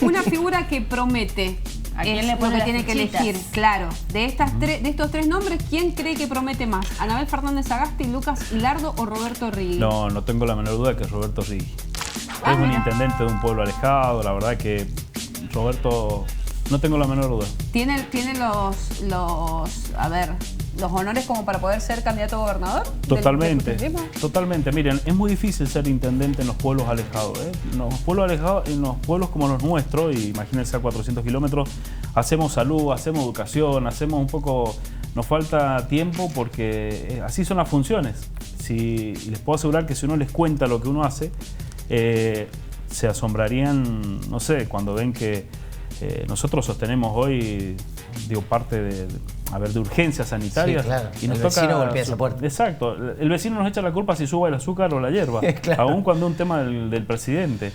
Una figura que promete. ¿A quién le lo pone que las tiene que fichitas? elegir? Claro. De estos tres nombres, ¿quién cree que promete más? ¿Anabel Fernández Sagasti, Lucas Hilardo o Roberto Rigui? No tengo la menor duda que es Roberto Rigui. Es un intendente de un pueblo alejado, la verdad que Roberto, no tengo la menor duda. ¿Tiene los honores como para poder ser candidato a gobernador? Totalmente. Miren, es muy difícil ser intendente en los pueblos alejados. En los pueblos alejados, en los pueblos como los nuestros, y imagínense a 400 kilómetros, hacemos salud, hacemos educación, hacemos un poco... Nos falta tiempo porque así son las funciones. Y les puedo asegurar que si uno les cuenta lo que uno hace, se asombrarían, no sé, cuando ven que nosotros sostenemos hoy, parte de urgencias sanitarias. Sí, claro. Y nos el toca, vecino golpea esa puerta. Exacto. El vecino nos echa la culpa si sube el azúcar o la hierba, claro. Aún cuando es un tema del presidente.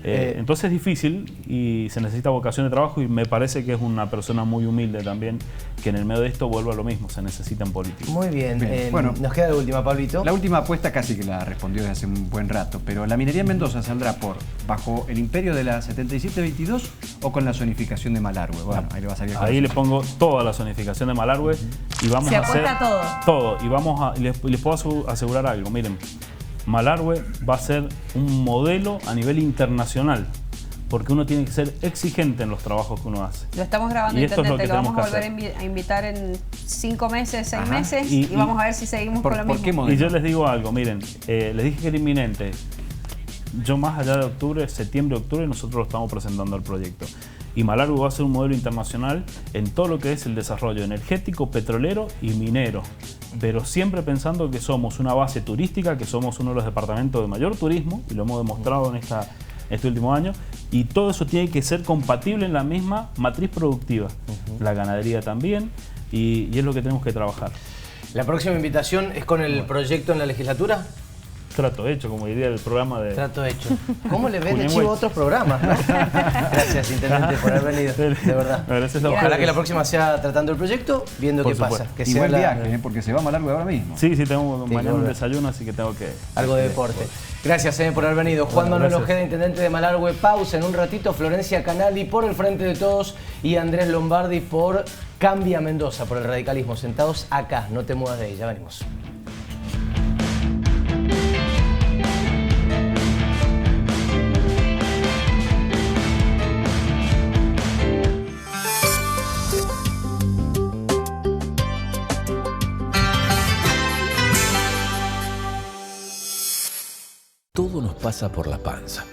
Entonces es difícil y se necesita vocación de trabajo, y me parece que es una persona muy humilde también, que en el medio de esto vuelve a lo mismo, se necesitan políticos. Muy bien. Bueno, nos queda la última, Pablito. La última apuesta casi que la respondió desde hace un buen rato, pero la minería en Mendoza saldrá bajo el imperio de la 7722 o con la zonificación de Malargüe. Bueno, ahí le va a salir. Ahí le pongo toda la zonificación de Malargüe y vamos a hacer todo. Y les puedo asegurar algo, miren. Malargüe va a ser un modelo a nivel internacional, porque uno tiene que ser exigente en los trabajos que uno hace. Lo estamos grabando, intendente, lo vamos a volver a invitar en 5 meses, 6 meses, y vamos a ver si seguimos con lo mismo. Y yo les digo algo, miren, les dije que era inminente. Yo más allá de septiembre, octubre, nosotros lo estamos presentando al proyecto. Y Malargüe va a ser un modelo internacional en todo lo que es el desarrollo energético, petrolero y minero. Pero siempre pensando que somos una base turística, que somos uno de los departamentos de mayor turismo, y lo hemos demostrado en este último año, y todo eso tiene que ser compatible en la misma matriz productiva. La ganadería también, y es lo que tenemos que trabajar. ¿La próxima invitación es con el proyecto en la legislatura? Trato hecho, como diría el programa de... Trato hecho. ¿Cómo le ven de chivo a otros programas, no? Gracias, intendente, por haber venido, de verdad. Gracias. Ojalá que la próxima sea tratando el proyecto, viendo qué pasa. Que sea buen viaje, porque se va a Malargüe ahora mismo. Sí, tengo mañana un desayuno, así que tengo que... Algo de deporte. Gracias por haber venido. Juan Manuel Ojeda, intendente de Malargüe. Pausa en un ratito. Florencia Canali por el Frente de Todos y Andrés Lombardi por Cambia Mendoza, por el radicalismo. Sentados acá, no te muevas de ahí, ya venimos. Todo nos pasa por la panza.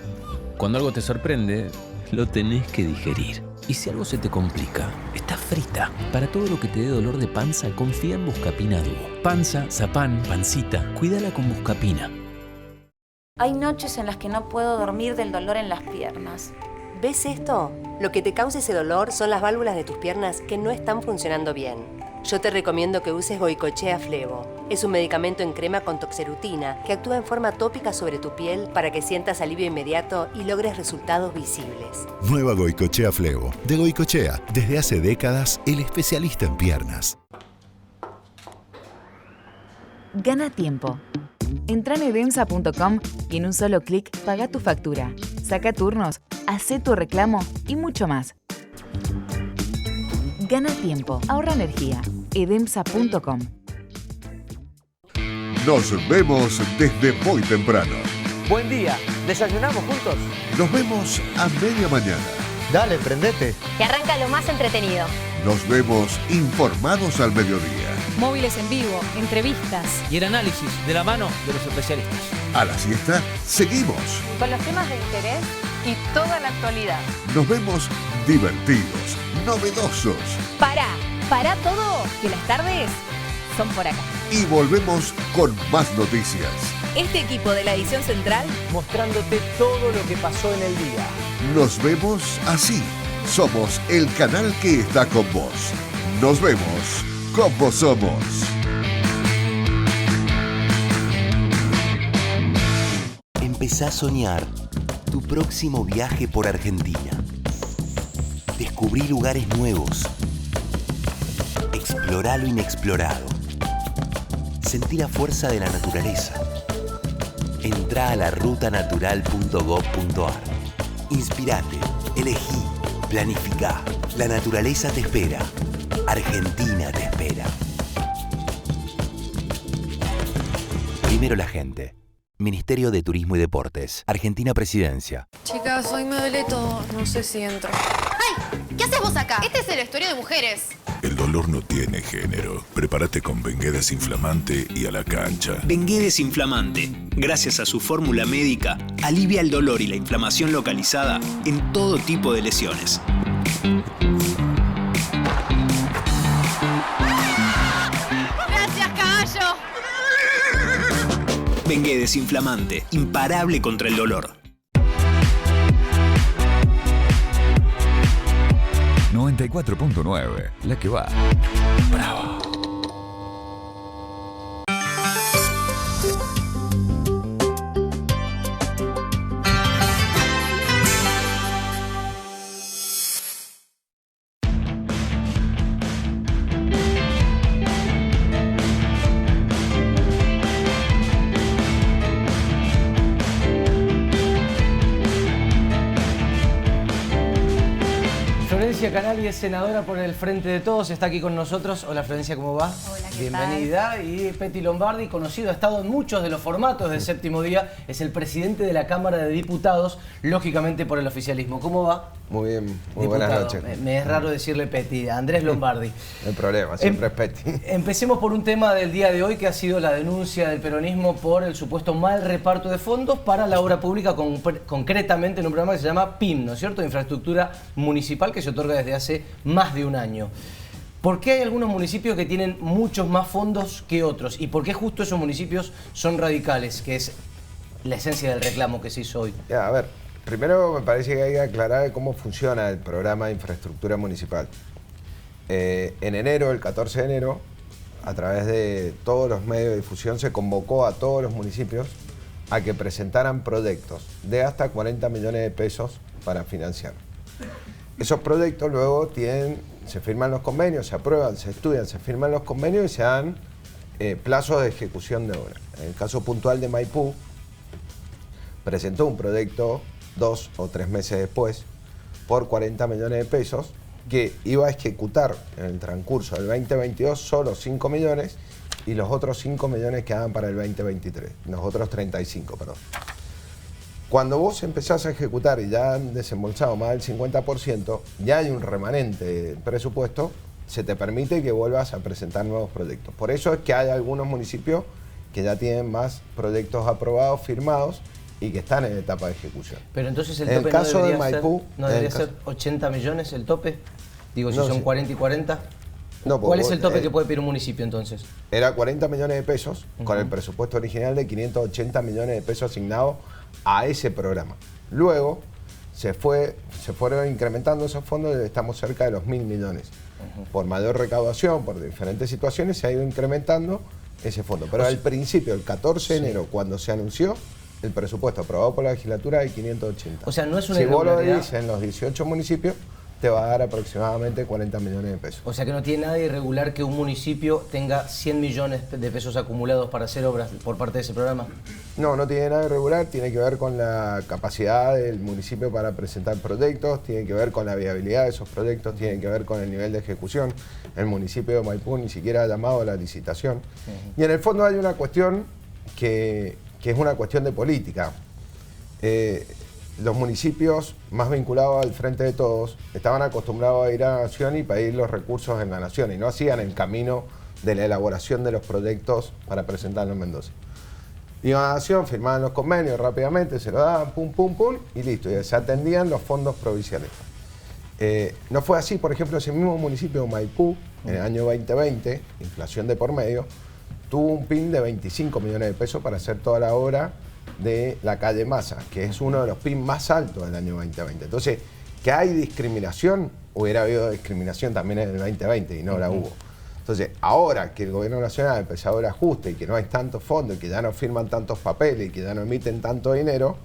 Cuando algo te sorprende, lo tenés que digerir. Y si algo se te complica, está frita. Para todo lo que te dé dolor de panza, confía en Buscapina Duo. Panza, zapán, pancita, cuídala con Buscapina. Hay noches en las que no puedo dormir del dolor en las piernas. ¿Ves esto? Lo que te causa ese dolor son las válvulas de tus piernas que no están funcionando bien. Yo te recomiendo que uses Goicochea Flevo. Es un medicamento en crema con toxerutina que actúa en forma tópica sobre tu piel para que sientas alivio inmediato y logres resultados visibles. Nueva Goicochea Flevo. De Goicochea, desde hace décadas, el especialista en piernas. Gana tiempo. Entra en edemsa.com y en un solo clic paga tu factura. Saca turnos, hace tu reclamo y mucho más. Gana tiempo, ahorra energía. edemsa.com. Nos vemos desde muy temprano. Buen día, ¿desayunamos juntos? Nos vemos a media mañana. Dale, prendete. Que arranca lo más entretenido. Nos vemos informados al mediodía. Móviles en vivo, entrevistas. Y el análisis de la mano de los especialistas. A la siesta, seguimos. Con los temas de interés y toda la actualidad. Nos vemos divertidos, novedosos. Pará todo, que las tardes son por acá. Y volvemos con más noticias. Este equipo de la edición central mostrándote todo lo que pasó en el día. Nos vemos así. Somos el canal que está con vos. Nos vemos como somos. empezá a soñar tu próximo viaje por Argentina. Descubrí lugares nuevos. Explorá lo inexplorado. Sentí la fuerza de la naturaleza. Entrá a larutanatural.gov.ar. Inspirate, elegí, planificá. La naturaleza te espera. Argentina te espera. Primero la gente. Ministerio de Turismo y Deportes. Argentina Presidencia. Chicas, hoy me duele todo. No sé si entro. ¡Ay! ¿Qué haces vos acá? Este es el vestuario de mujeres. El dolor no tiene género. Prepárate con Bengué Desinflamante y a la cancha. Bengué Desinflamante, gracias a su fórmula médica, alivia el dolor y la inflamación localizada en todo tipo de lesiones. ¡Gracias, caballo! Bengué Desinflamante, imparable contra el dolor. 94.9, la que va. Bravo. Florencia Canali es senadora por el Frente de Todos, está aquí con nosotros. Hola Florencia, ¿cómo va? Hola, ¿qué Bienvenida. tal? Y Peti Lombardi, conocido, ha estado en muchos de los formatos del Séptimo Día, es el presidente de la Cámara de Diputados, lógicamente por el oficialismo. ¿Cómo va? Muy bien, muy Diputado, buenas noches. Me es raro decirle Peti, Andrés Lombardi. No hay problema, siempre es Peti. Empecemos por un tema del día de hoy que ha sido la denuncia del peronismo por el supuesto mal reparto de fondos para la obra pública, concretamente en un programa que se llama PIM, ¿no es cierto? Infraestructura Municipal, que se otorga desde hace más de un año. ¿Por qué hay algunos municipios que tienen muchos más fondos que otros? ¿Y por qué justo esos municipios son radicales, que es la esencia del reclamo que se hizo hoy? Ya, a ver, primero me parece que hay que aclarar cómo funciona el programa de infraestructura municipal. En enero, el 14 de enero, a través de todos los medios de difusión, se convocó a todos los municipios a que presentaran proyectos de hasta 40 millones de pesos para financiar. Esos proyectos luego se firman los convenios, se aprueban, se estudian, se firman los convenios y se dan plazos de ejecución de obra. En el caso puntual de Maipú, presentó un proyecto 2 o 3 meses después por 40 millones de pesos que iba a ejecutar en el transcurso del 2022 solo 5 millones y los otros 5 millones quedaban para el 2023, los otros 35, perdón. Cuando vos empezás a ejecutar y ya han desembolsado más del 50%, ya hay un remanente de presupuesto, se te permite que vuelvas a presentar nuevos proyectos. Por eso es que hay algunos municipios que ya tienen más proyectos aprobados, firmados y que están en etapa de ejecución. Pero entonces el en tope el caso de Maipú, ¿no debería ser 80 millones el tope? Digo, si son 40 y 40. No, ¿Cuál es el tope que puede pedir un municipio entonces? Era 40 millones de pesos con el presupuesto original de 580 millones de pesos asignados a ese programa. Luego se fueron incrementando esos fondos y estamos cerca de los 1.000 millones. Por mayor recaudación, por diferentes situaciones, se ha ido incrementando ese fondo. Pero al principio, el 14 de enero, cuando se anunció, el presupuesto aprobado por la legislatura de 580. O sea, no es una Si vos lo irregularidad. dices en los 18 municipios, te va a dar aproximadamente 40 millones de pesos. O sea que no tiene nada de irregular que un municipio tenga 100 millones de pesos acumulados para hacer obras por parte de ese programa. No, no tiene nada irregular, tiene que ver con la capacidad del municipio para presentar proyectos, tiene que ver con la viabilidad de esos proyectos, tiene que ver con el nivel de ejecución. El municipio de Maipú ni siquiera ha llamado a la licitación. Y en el fondo hay una cuestión que es una cuestión de política. Los municipios más vinculados al Frente de Todos estaban acostumbrados a ir a la Nación y pedir los recursos en la Nación y no hacían el camino de la elaboración de los proyectos para presentarlos en Mendoza. Iban a la Nación, firmaban los convenios rápidamente, se lo daban, pum, pum, pum, y listo, y se atendían los fondos provinciales. No fue así, por ejemplo, ese mismo municipio de Maipú, en el año 2020, inflación de por medio, tuvo un PIN de 25 millones de pesos para hacer toda la obra de la calle Massa, que es uno de los PIN más altos del año 2020. Entonces, que hay discriminación, hubiera habido discriminación también en el 2020 y no la hubo. Entonces, ahora que el gobierno nacional ha empezado el ajuste y que no hay tantos fondos y que ya no firman tantos papeles y que ya no emiten tanto dinero,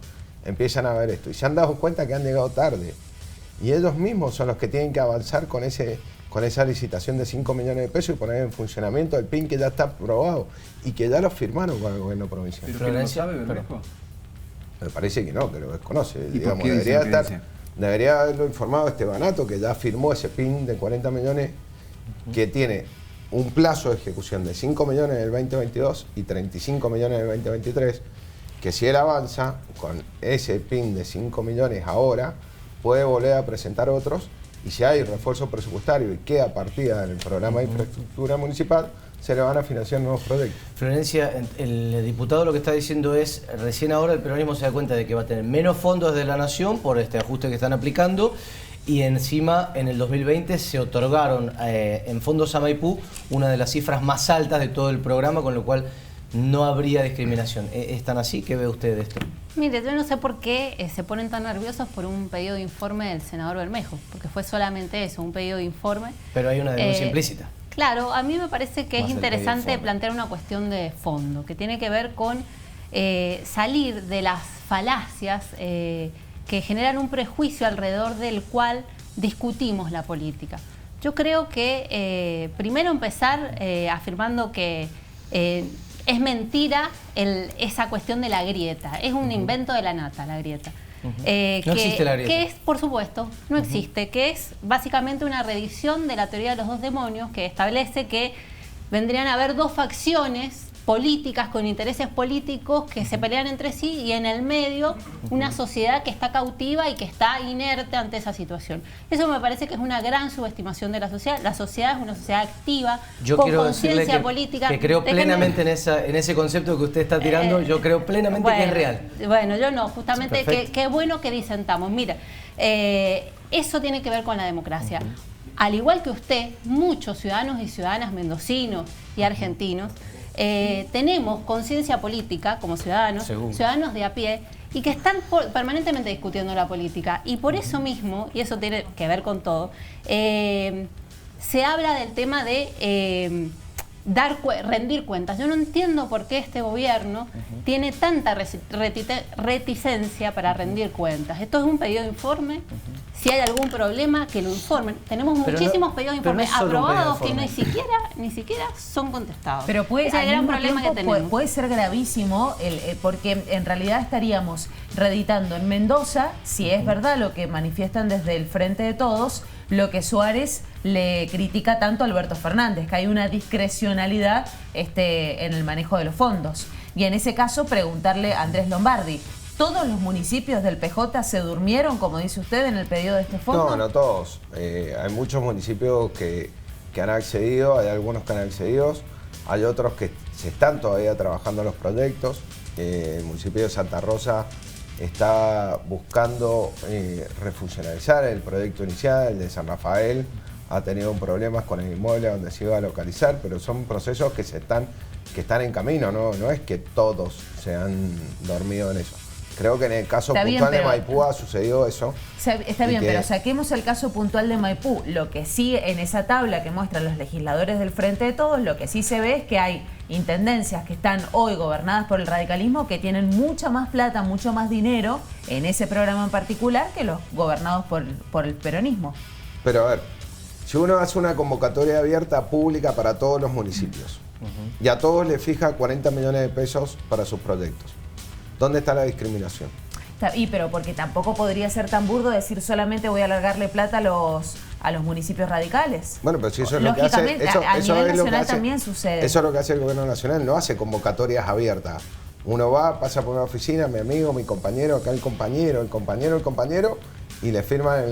empiezan a ver esto. Y se han dado cuenta que han llegado tarde. Y ellos mismos son los que tienen que avanzar con esa licitación de 5 millones de pesos y poner en funcionamiento el PIN que ya está aprobado y que ya lo firmaron con el gobierno provincial. ¿Pero que no lo sabe, Bermejo? Me parece que no, que lo desconoce. ¿Y Digamos, por qué debería haberlo informado Estebanato, que ya firmó ese PIN de 40 millones que tiene un plazo de ejecución de 5 millones en el 2022 y 35 millones en el 2023, que si él avanza con ese PIN de 5 millones ahora, puede volver a presentar otros, y si hay refuerzo presupuestario y queda partida en el programa de infraestructura municipal, se le van a financiar nuevos proyectos. Florencia, el diputado lo que está diciendo es, recién ahora el peronismo se da cuenta de que va a tener menos fondos de la nación por este ajuste que están aplicando, y encima en el 2020 se otorgaron en fondos a Maipú una de las cifras más altas de todo el programa, con lo cual no habría discriminación. ¿Es tan así? ¿Qué ve usted de esto? Mire, yo no sé por qué se ponen tan nerviosos por un pedido de informe del senador Bermejo, porque fue solamente eso, un pedido de informe. Pero hay una denuncia implícita. Claro, a mí me parece que es interesante plantear una cuestión de fondo, que tiene que ver con salir de las falacias que generan un prejuicio alrededor del cual discutimos la política. Yo creo que primero empezar afirmando que es mentira esa cuestión de la grieta, es un invento de la nata, la grieta. No existe la grieta. Que es, por supuesto, no existe, que es básicamente una reedición de la teoría de los dos demonios, que establece que vendrían a haber dos facciones políticas con intereses políticos que se pelean entre sí, y en el medio una sociedad que está cautiva y que está inerte ante esa situación. Eso me parece que es una gran subestimación de la sociedad. La sociedad es una sociedad activa, con conciencia política. Que creo plenamente en ese concepto que usted está tirando, yo creo plenamente que es real. Bueno, yo no, justamente qué bueno que disentamos. Mira, eso tiene que ver con la democracia. Al igual que usted, muchos ciudadanos y ciudadanas mendocinos y argentinos tenemos conciencia política como ciudadanos, ciudadanos de a pie, y que están permanentemente discutiendo la política. Y por eso mismo, y eso tiene que ver con todo, se habla del tema de rendir cuentas. Yo no entiendo por qué este gobierno tiene tanta reticencia para rendir cuentas. Esto es un pedido de informe. Si hay algún problema, que lo informen. Tenemos muchísimos pedidos de informe aprobados que ni siquiera son contestados. Pero ese es el gran problema que tenemos. Puede ser gravísimo, porque en realidad estaríamos reeditando en Mendoza, si es verdad lo que manifiestan desde el Frente de Todos, lo que Suárez le critica tanto a Alberto Fernández, que hay una discrecionalidad en el manejo de los fondos. Y en ese caso, preguntarle a Andrés Lombardi, ¿todos los municipios del PJ se durmieron, como dice usted, en el pedido de este fondo? No, no todos. Hay muchos municipios que han accedido, hay algunos que han accedido, hay otros que se están todavía trabajando en los proyectos. El municipio de Santa Rosa está buscando refuncionalizar el proyecto inicial. El de San Rafael ha tenido problemas con el inmueble donde se iba a localizar, pero son procesos que están en camino, no es que todos se han dormido en eso. Creo que en el caso puntual de Maipú ha sucedido eso. Está bien, pero saquemos el caso puntual de Maipú. Lo que sí, en esa tabla que muestran los legisladores del Frente de Todos, lo que sí se ve es que hay intendencias que están hoy gobernadas por el radicalismo que tienen mucha más plata, mucho más dinero en ese programa en particular que los gobernados por el peronismo. Pero a ver, si uno hace una convocatoria abierta pública para todos los municipios y a todos le fija 40 millones de pesos para sus proyectos, ¿dónde está la discriminación? Pero porque tampoco podría ser tan burdo decir solamente voy a alargarle plata a los municipios radicales. Bueno, pero si eso es lo que hace... a nivel nacional también sucede. Eso es lo que hace el gobierno nacional, no hace convocatorias abiertas. Uno va, pasa por una oficina, mi amigo, mi compañero, acá el compañero, y le firman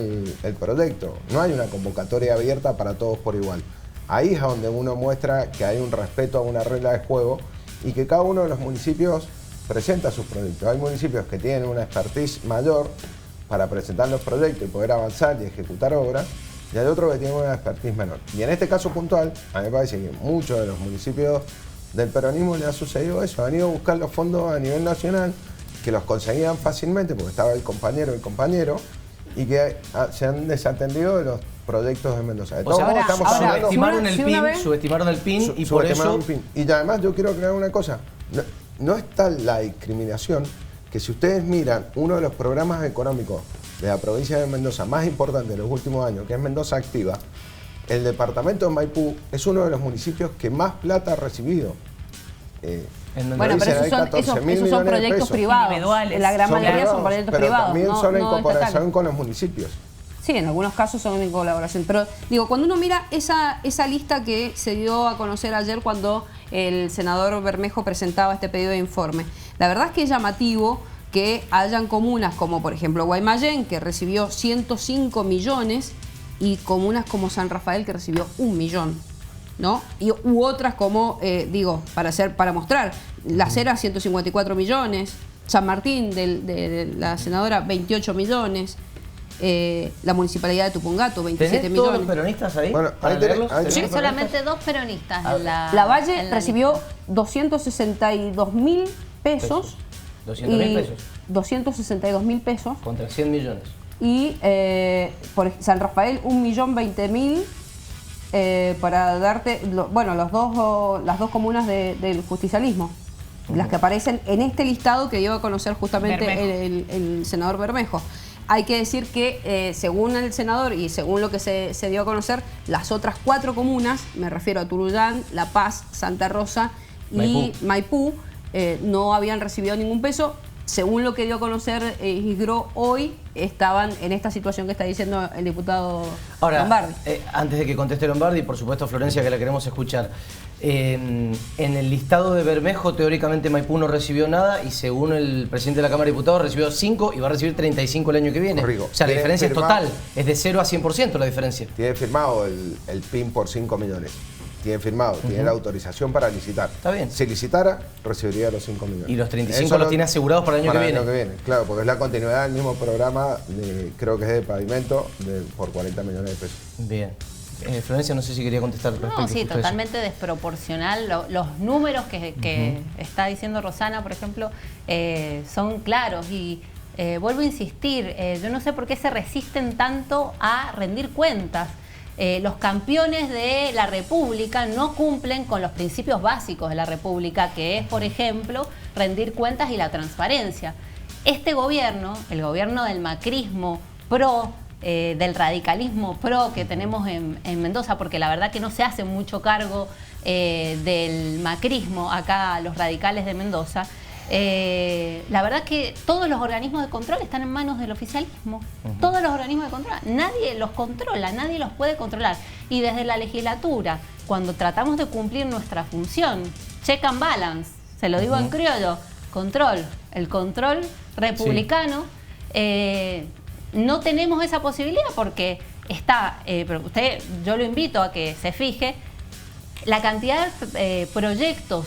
el proyecto. No hay una convocatoria abierta para todos por igual. Ahí es donde uno muestra que hay un respeto a una regla de juego y que cada uno de los municipios presenta sus proyectos. Hay municipios que tienen una expertise mayor para presentar los proyectos y poder avanzar y ejecutar obras, y hay otros que tienen una expertise menor. Y en este caso puntual, a mí me parece que muchos de los municipios del peronismo le ha sucedido eso. Han ido a buscar los fondos a nivel nacional, que los conseguían fácilmente porque estaba el compañero, y que se han desatendido de los proyectos de Mendoza. De O todos sea, modos, estamos hablando... subestimaron el PIN y por eso... Y además yo quiero aclarar una cosa. No está la discriminación que si ustedes miran uno de los programas económicos de la provincia de Mendoza más importante de los últimos años, que es Mendoza Activa, el departamento de Maipú es uno de los municipios que más plata ha recibido. Bueno, pero esos son proyectos privados. Individuales. La gran mayoría son proyectos privados. Pero también son en cooperación estatales. con los municipios. Sí, en algunos casos son en colaboración. Pero digo, cuando uno mira esa lista que se dio a conocer ayer cuando el senador Bermejo presentaba este pedido de informe, la verdad es que es llamativo que hayan comunas como por ejemplo Guaymallén, que recibió 105 millones, y comunas como San Rafael, que recibió 1 millón. ¿No? U otras como, para mostrar, La Cera 154 millones, San Martín de la senadora 28 millones, la Municipalidad de Tupungato 27 millones. ¿Todos los peronistas ahí? Bueno, Sí, solamente 2 peronistas. La Valle recibió 262.000 pesos. 200.000 pesos. 262.000 pesos. Contra 100 millones. Y por San Rafael 1.020.000. Para darte, las dos comunas del justicialismo, las que aparecen en este listado que dio a conocer justamente el senador Bermejo. Hay que decir que según el senador y según lo que se dio a conocer, las otras 4 comunas, me refiero a Turuyán, La Paz, Santa Rosa y Maipú, no habían recibido ningún peso. Según lo que dio a conocer Isgro hoy, estaban en esta situación que está diciendo el diputado Lombardi. Antes de que conteste Lombardi, por supuesto Florencia, que la queremos escuchar. En el listado de Bermejo, teóricamente Maipú no recibió nada y según el presidente de la Cámara de Diputados recibió 5 y va a recibir 35 el año que viene. Corrigo. O sea, la diferencia es total, es de 0 a 100% la diferencia. Tiene firmado el PIN por 5 millones. Tiene firmado, tiene la autorización para licitar. Está bien. Si licitara, recibiría los 5 millones. Y los 35 los tiene asegurados para el año que viene. Para el año que viene, claro, porque es la continuidad del mismo programa, creo que es de pavimento, por 40 millones de pesos. Bien. Florencia, no sé si quería contestar respecto No, sí, a totalmente desproporcional. Los números que está diciendo Rosana, por ejemplo, son claros y vuelvo a insistir, yo no sé por qué se resisten tanto a rendir cuentas. Los campeones de la República no cumplen con los principios básicos de la República, que es, por ejemplo, rendir cuentas y la transparencia. Este gobierno, el gobierno del macrismo pro, del radicalismo pro que tenemos en Mendoza, porque la verdad que no se hace mucho cargo del macrismo acá los radicales de Mendoza, la verdad que todos los organismos de control están en manos del oficialismo. Todos los organismos de control. Nadie los controla, nadie los puede controlar. Y desde la legislatura, cuando tratamos de cumplir nuestra función, check and balance, se lo digo en criollo, control, el control republicano, no tenemos esa posibilidad porque está, pero yo lo invito a que se fije, la cantidad de proyectos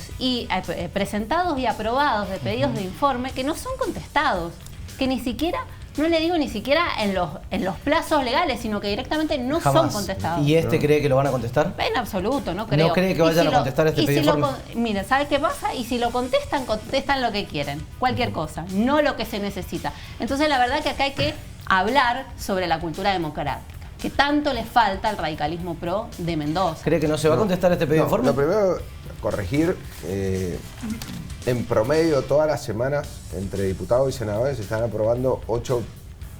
presentados y aprobados de pedidos de informe que no son contestados, que ni siquiera, no le digo ni siquiera en los plazos legales, sino que directamente no son contestados. ¿Y cree que lo van a contestar? En absoluto, no creo. ¿No cree que vayan a contestar este pedido de informe? Mira, ¿sabes qué pasa? Y si lo contestan, contestan lo que quieren, cualquier cosa, no lo que se necesita. Entonces la verdad que acá hay que hablar sobre la cultura democrática, que tanto le falta al radicalismo pro de Mendoza. ¿Cree que no se va a contestar este pedido de informe? Lo primero, corregir, en promedio todas las semanas entre diputados y senadores se están aprobando 8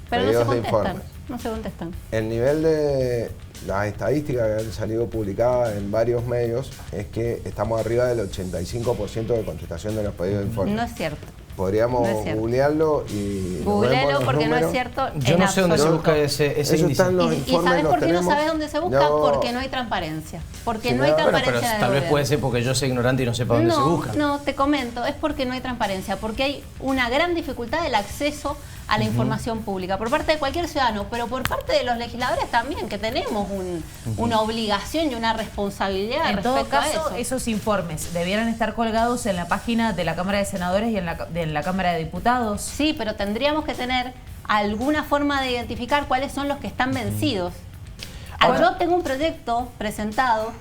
pedidos de informe. No se contestan. El nivel de las estadísticas que han salido publicadas en varios medios es que estamos arriba del 85% de contestación de los pedidos de informe. No es cierto. Podríamos googlearlo y... Googlealo porque no es cierto. Yo no sé dónde se busca ese índice. ¿Y sabes por qué no sabes dónde se busca? Porque no hay transparencia. Porque no hay transparencia. Pero tal vez puede ser porque yo soy ignorante y no sepa dónde se busca. No, te comento, es porque no hay transparencia, porque hay una gran dificultad del acceso a la información pública por parte de cualquier ciudadano, pero por parte de los legisladores también, que tenemos una obligación y una responsabilidad en respecto todo caso, a eso. Esos informes debieran estar colgados en la página de la Cámara de Senadores y en la Cámara de Diputados. Sí, pero tendríamos que tener alguna forma de identificar cuáles son los que están vencidos. Yo tengo un proyecto presentado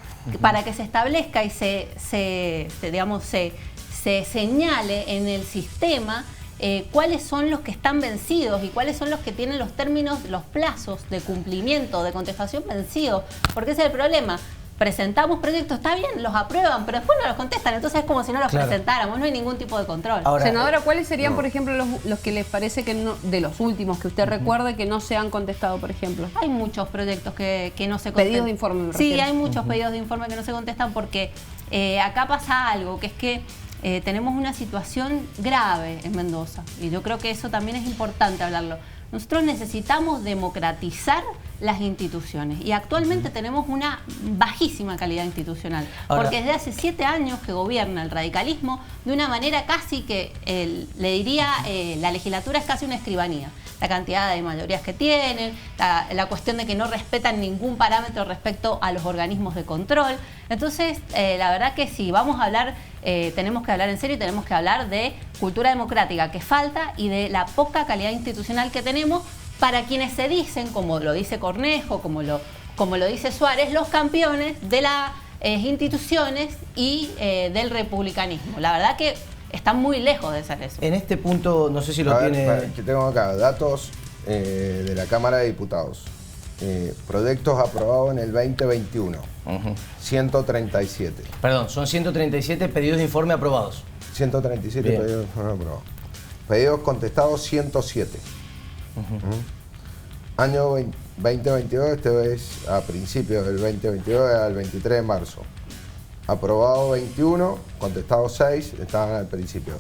para que se establezca y se señale en el sistema cuáles son los que están vencidos y cuáles son los que tienen los términos, los plazos de cumplimiento, de contestación vencidos, porque ese es el problema. Presentamos proyectos, está bien, los aprueban, pero después no los contestan, entonces es como si no los presentáramos, no hay ningún tipo de control. Ahora, senadora, ¿cuáles serían, por ejemplo, los que les parece que no, de los últimos que usted recuerde que no se han contestado, por ejemplo? Hay muchos proyectos que no se contestan. Pedidos de informe, me Sí, refiero. hay muchos pedidos de informe que no se contestan porque acá pasa algo, que es que tenemos una situación grave en Mendoza y yo creo que eso también es importante hablarlo. Nosotros necesitamos democratizar las instituciones y actualmente tenemos una bajísima calidad institucional. Ahora, porque desde hace 7 años que gobierna el radicalismo de una manera casi que, le diría, la legislatura es casi una escribanía. La cantidad de mayorías que tienen, la cuestión de que no respetan ningún parámetro respecto a los organismos de control. Entonces, la verdad que sí, vamos a hablar, tenemos que hablar en serio y tenemos que hablar de cultura democrática que falta y de la poca calidad institucional que tenemos para quienes se dicen, como lo dice Cornejo, como lo dice Suárez, los campeones de las instituciones y del republicanismo. La verdad que están muy lejos de ser eso. En este punto, no sé si lo tiene... Que tengo acá datos de la Cámara de Diputados. Proyectos aprobados en el 2021. 137. Perdón, son 137 pedidos de informe aprobados. 137 pedidos de informe aprobados. Pedidos contestados 107. Año 2022, este es a principios del 2022, al 23 de marzo. Aprobado 21, contestado 6, estaban al principio.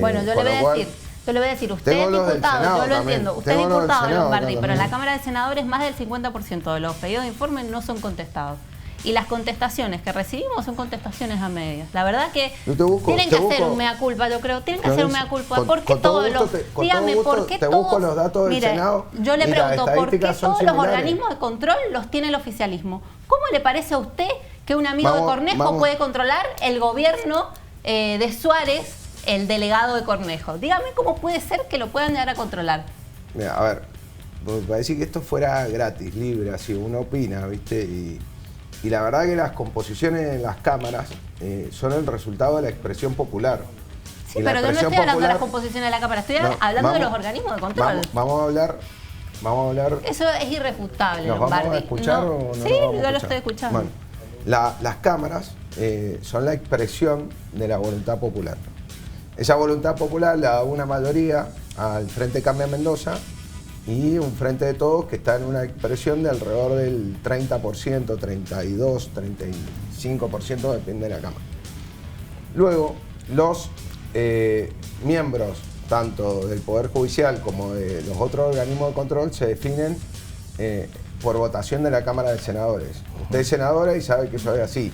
Bueno, yo le voy a decir, usted es diputado, yo lo entiendo, usted es diputado, Lombardi, pero en la Cámara de Senadores más del 50% de los pedidos de informe no son contestados. Y las contestaciones que recibimos son contestaciones a medias. La verdad que tienen que hacer un mea culpa, yo creo. Tienen que hacer un mea culpa. ¿Por qué todos los... Dígame, ¿por qué todos... busco los datos del Senado. Yo le pregunto, ¿por qué todos los organismos de control los tiene el oficialismo? ¿Cómo le parece a usted que un amigo de Cornejo puede controlar el gobierno de Suárez, el delegado de Cornejo? Dígame cómo puede ser que lo puedan llegar a controlar. Mira, a ver, para decir que esto fuera gratis, libre, así uno opina, ¿viste? Y la verdad que las composiciones en las cámaras son el resultado de la expresión popular. Sí, pero yo no estoy hablando de las composiciones de la Cámara, estoy hablando de los organismos de control. Vamos a hablar... Eso es irrefutable, ¿Nos Lombardi. vamos a escuchar o no? Sí, yo lo estoy escuchando. Bueno, las cámaras son la expresión de la voluntad popular. Esa voluntad popular la da una mayoría al Frente Cambia Mendoza y un Frente de Todos que está en una expresión de alrededor del 30%, 32, 35%, depende de la Cámara. Luego, los miembros, tanto del Poder Judicial como de los otros organismos de control, se definen por votación de la Cámara de Senadores. Usted es senadora y sabe que eso es así.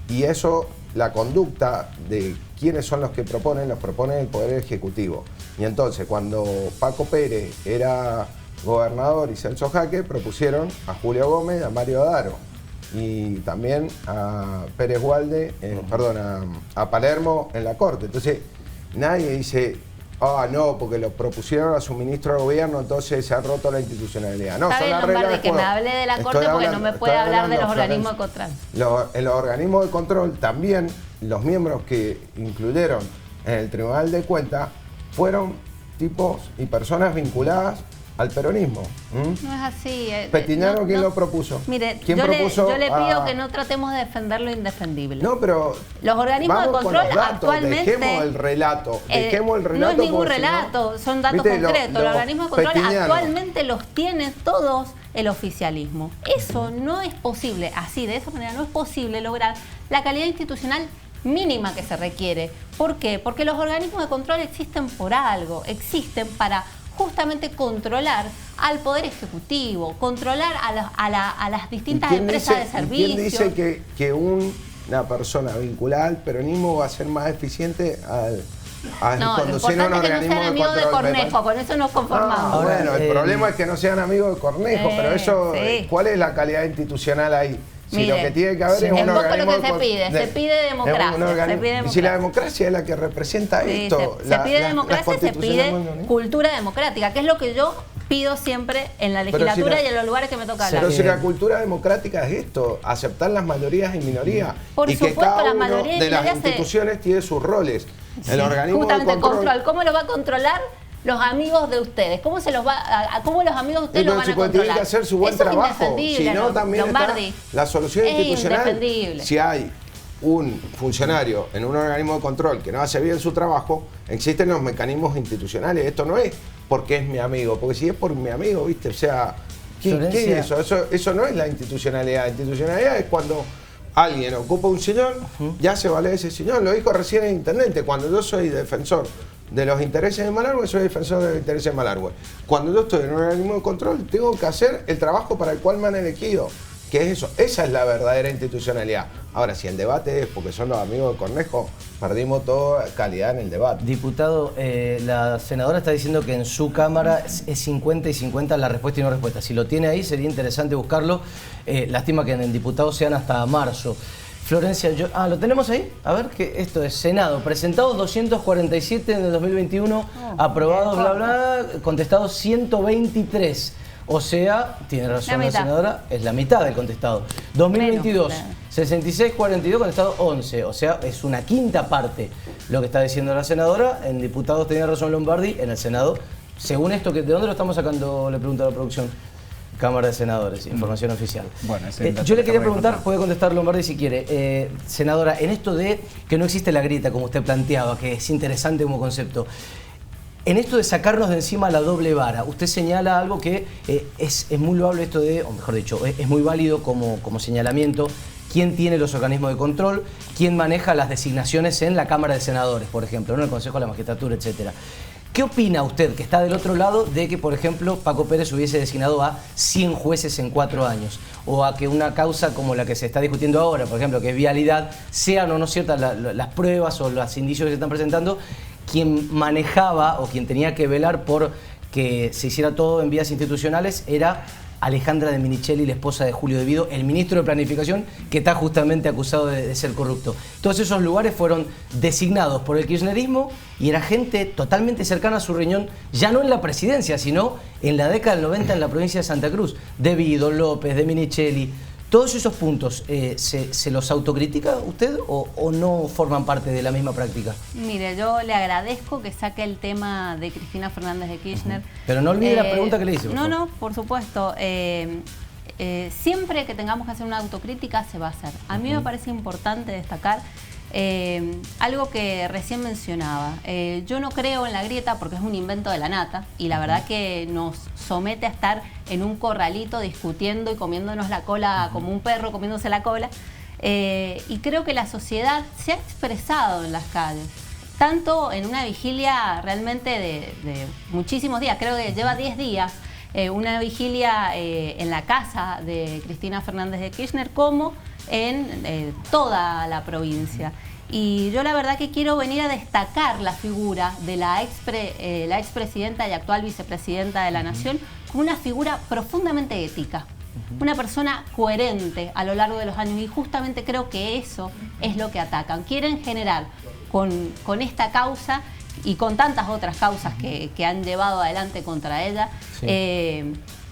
Y eso, la conducta de quiénes son los que proponen, los propone el Poder Ejecutivo. Y entonces, cuando Paco Pérez era gobernador y Celso Jaque, propusieron a Julio Gómez, a Mario Adaro y también a Pérez Walde, a Palermo en la Corte. Entonces, nadie dice, no, porque lo propusieron a su ministro de gobierno, entonces se ha roto la institucionalidad. No, son las reglas del juego. Que me hable de la Corte porque no me puede hablar de los organismos de control. En los organismos de control también los miembros que incluyeron en el Tribunal de Cuentas fueron tipos y personas vinculadas al peronismo. No es así. Petiñano, ¿quién lo propuso? Mire, ¿quién yo le pido que no tratemos de defender lo indefendible. No, pero los organismos de control actualmente... Dejemos el relato. No es ningún relato, son datos concretos. Los organismos de control actualmente los tiene todos el oficialismo. Eso no es posible, así, de esa manera no es posible lograr la calidad institucional mínima que se requiere. ¿Por qué? Porque los organismos de control existen por algo, existen para justamente controlar al Poder Ejecutivo, controlar a las distintas empresas de servicios. ¿Quién dice que una persona vinculada al peronismo va a ser más eficiente al conducir un organismo de control? No, lo importante es que no sean amigos de Cornejo, con eso nos conformamos. Bueno, el problema es que no sean amigos de Cornejo, pero eso, ¿cuál es la calidad institucional ahí? Si mire, lo que tiene que haber es un organismo... Lo que se pide democracia. Y si la democracia es la que representa esto... Se pide democracia y se pide cultura democrática, que es lo que yo pido siempre en la legislatura y en los lugares que me toca hablar. Pero si la cultura democrática es esto, aceptar las mayorías y minorías. Por y supuesto, que cada las uno mayorías de las instituciones tiene sus roles. El organismo justamente de control. ¿Cómo lo va a controlar los amigos de ustedes? ¿Cómo se los va cómo los amigos de ustedes lo van a controlar? Tiene que hacer su buen trabajo. Si no, también Lombardi, está la solución institucional. Si hay un funcionario en un organismo de control que no hace bien su trabajo, existen los mecanismos institucionales. Esto no es porque es mi amigo, porque si es por mi amigo, ¿viste? O sea, ¿qué es eso? Eso no es la institucionalidad. La institucionalidad es cuando alguien ocupa un sillón, ya se vale ese sillón. Lo dijo recién el intendente, cuando yo soy defensor de los intereses de Malargüe, soy defensor de los intereses de Malargüe. Cuando yo estoy en un organismo de control, tengo que hacer el trabajo para el cual me han elegido. ¿Qué es eso? Esa es la verdadera institucionalidad. Ahora, si el debate es porque son los amigos de Cornejo, perdimos toda calidad en el debate. Diputado, la senadora está diciendo que en su Cámara es 50 y 50 la respuesta y no respuesta. Si lo tiene ahí, sería interesante buscarlo. Lástima que en el diputado sean hasta marzo. Florencia, ¿lo tenemos ahí? A ver, que esto es Senado. Presentados 247 en el 2021, aprobados, bla, bla, contestados 123. O sea, tiene razón la senadora, es la mitad del contestado. 2022, 66-42, contestado 11. O sea, es una quinta parte lo que está diciendo la senadora. En diputados tenía razón Lombardi, en el Senado. Según esto, ¿de dónde lo estamos sacando? Le pregunto a la producción. Cámara de Senadores, información oficial. Bueno, yo le quería preguntar, puede contestar Lombardi si quiere. Senadora, en esto de que no existe la grieta, como usted planteaba, que es interesante como concepto, en esto de sacarnos de encima la doble vara, usted señala algo que es muy loable esto de, o mejor dicho, es muy válido como señalamiento, quién tiene los organismos de control, quién maneja las designaciones en la Cámara de Senadores, por ejemplo, ¿no? El Consejo de la Magistratura, etcétera. ¿Qué opina usted, que está del otro lado, de que, por ejemplo, Paco Pérez hubiese designado a 100 jueces en 4 años? O a que una causa como la que se está discutiendo ahora, por ejemplo, que es vialidad, sean o no ciertas las pruebas o los indicios que se están presentando, quien manejaba o quien tenía que velar por que se hiciera todo en vías institucionales era Alejandra de Minichelli, la esposa de Julio De Vido, el ministro de Planificación, que está justamente acusado de ser corrupto. Todos esos lugares fueron designados por el kirchnerismo y era gente totalmente cercana a su riñón, ya no en la presidencia, sino en la década del 90 en la provincia de Santa Cruz. De Vido, López, de Minichelli. ¿Todos esos puntos se los autocritica usted o no forman parte de la misma práctica? Mire, yo le agradezco que saque el tema de Cristina Fernández de Kirchner. Pero no olvide la pregunta que le hice. No, por supuesto. Siempre que tengamos que hacer una autocrítica se va a hacer. A mí me parece importante destacar algo que recién mencionaba. Yo no creo en la grieta porque es un invento de la nata y la verdad que nos somete a estar en un corralito discutiendo y comiéndonos la cola como un perro comiéndose la cola. Y creo que la sociedad se ha expresado en las calles, tanto en una vigilia realmente de muchísimos días, creo que lleva 10 días, una vigilia en la casa de Cristina Fernández de Kirchner como en toda la provincia. Y yo la verdad que quiero venir a destacar la figura de la expresidenta y actual vicepresidenta de la Nación como una figura profundamente ética, una persona coherente a lo largo de los años y justamente creo que eso es lo que atacan. Quieren generar con esta causa y con tantas otras causas que han llevado adelante contra ella,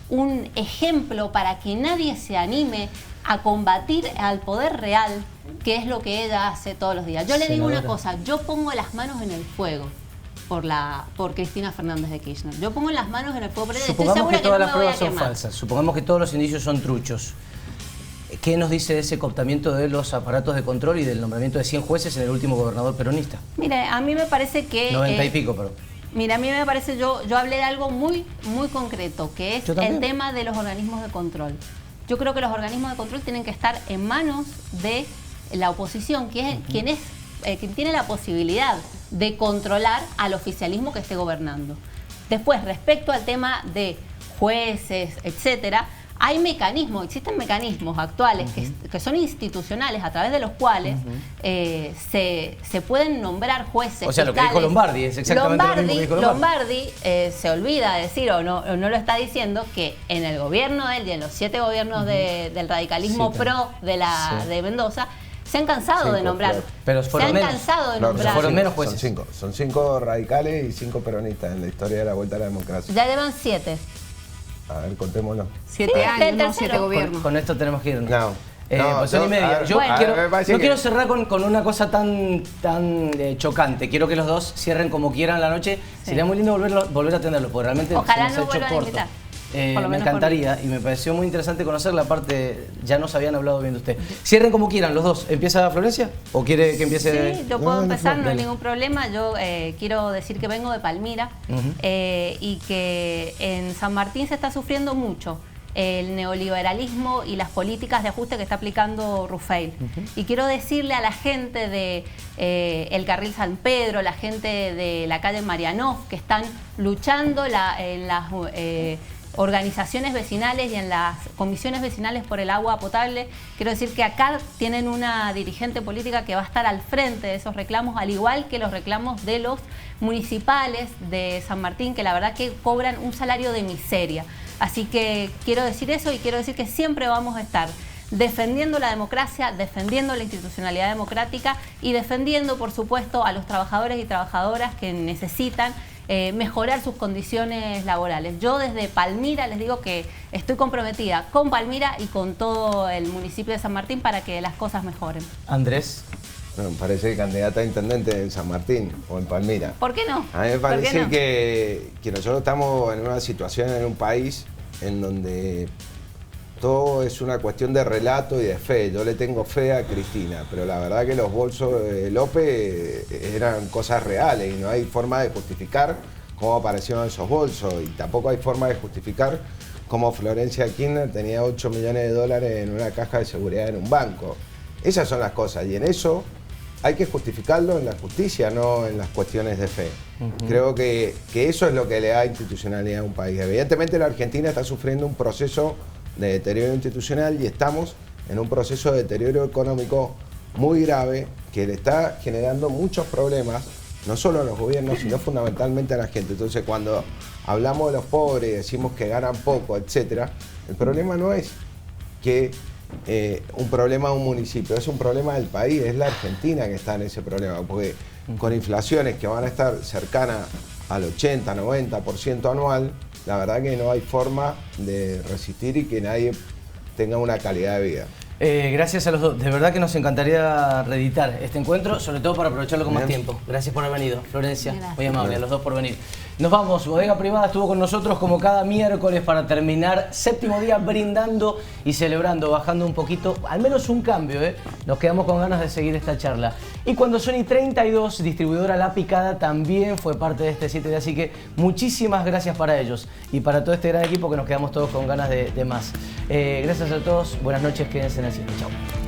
un ejemplo para que nadie se anime a combatir al poder real, que es lo que ella hace todos los días. Yo le digo una cosa, yo pongo las manos en el fuego por Cristina Fernández de Kirchner. Yo pongo las manos en el fuego, pero estoy segura que todas las pruebas son falsas, supongamos que todos los indicios son truchos. ¿Qué nos dice de ese cooptamiento de los aparatos de control y del nombramiento de 100 jueces en el último gobernador peronista? Mire, a mí me parece que... 90 y pico, perdón. Mira, a mí me parece, yo hablé de algo muy concreto, que es el tema de los organismos de control. Yo creo que los organismos de control tienen que estar en manos de la oposición, que es quien tiene la posibilidad de controlar al oficialismo que esté gobernando. Después, respecto al tema de jueces, etcétera, hay mecanismos, existen mecanismos actuales que son institucionales a través de los cuales se pueden nombrar jueces. O sea, lo que dijo Lombardi es exactamente lo mismo que dijo Lombardi. Se olvida de decir o no lo está diciendo que en el gobierno de él y en los 7 gobiernos del radicalismo pro de Mendoza se han cansado de nombrar. Pero fueron menos. Fueron menos jueces. Son 5 radicales y 5 peronistas en la historia de la vuelta a la democracia. Ya llevan 7. A ver, contémoslo. 7 años, no 7 gobiernos. Con esto tenemos que irnos. No. Pues son y media. Yo Bueno. quiero cerrar con una cosa tan chocante. Quiero que los dos cierren como quieran la noche. Sí. Sería muy lindo volver a atenderlo, porque realmente Ojalá se no nos ha hecho vuelvan a corto. invitar. Me encantaría y me pareció muy interesante conocer la parte, ya nos habían hablado bien de usted. Cierren como quieran los dos. ¿Empieza Florencia o quiere que empiece? Sí, yo puedo empezar, no hay ningún problema. Yo quiero decir que vengo de Palmira y que en San Martín se está sufriendo mucho el neoliberalismo y las políticas de ajuste que está aplicando Rufeil. Y quiero decirle a la gente de el Carril San Pedro, la gente de la calle Marianov, que están luchando en las organizaciones vecinales y en las comisiones vecinales por el agua potable, quiero decir que acá tienen una dirigente política que va a estar al frente de esos reclamos, al igual que los reclamos de los municipales de San Martín, que la verdad que cobran un salario de miseria. Así que quiero decir eso y quiero decir que siempre vamos a estar defendiendo la democracia, defendiendo la institucionalidad democrática y defendiendo, por supuesto, a los trabajadores y trabajadoras que necesitan mejorar sus condiciones laborales. Yo desde Palmira les digo que estoy comprometida con Palmira y con todo el municipio de San Martín para que las cosas mejoren. Andrés. Bueno, parece candidata a intendente en San Martín o en Palmira. ¿Por qué no? A mí me parece que nosotros estamos en una situación en un país en donde todo es una cuestión de relato y de fe. Yo le tengo fe a Cristina, pero la verdad que los bolsos de López eran cosas reales y no hay forma de justificar cómo aparecieron esos bolsos y tampoco hay forma de justificar cómo Florencia Kirchner tenía 8 millones de dólares en una caja de seguridad en un banco. Esas son las cosas y en eso hay que justificarlo en la justicia, no en las cuestiones de fe. Creo que eso es lo que le da institucionalidad a un país. Evidentemente la Argentina está sufriendo un proceso de deterioro institucional y estamos en un proceso de deterioro económico muy grave que le está generando muchos problemas, no solo a los gobiernos, sino fundamentalmente a la gente. Entonces, cuando hablamos de los pobres y decimos que ganan poco, etcétera, el problema no es que un problema de un municipio, es un problema del país, es la Argentina que está en ese problema, porque con inflaciones que van a estar cercanas al 80-90% anual, la verdad que no hay forma de resistir y que nadie tenga una calidad de vida. Gracias a los dos. De verdad que nos encantaría reeditar este encuentro, sobre todo para aprovecharlo con más tiempo. Gracias por haber venido, Florencia. Gracias. Muy amable, a los dos por venir. Nos vamos. Bodega Privada estuvo con nosotros como cada miércoles para terminar 7º día brindando y celebrando, bajando un poquito, al menos un cambio, ¿eh? Nos quedamos con ganas de seguir esta charla. Y cuando Sony 32, distribuidora La Picada, también fue parte de este 7 día, así que muchísimas gracias para ellos y para todo este gran equipo que nos quedamos todos con ganas de más. Gracias a todos, buenas noches, quédense en el cine. Chao.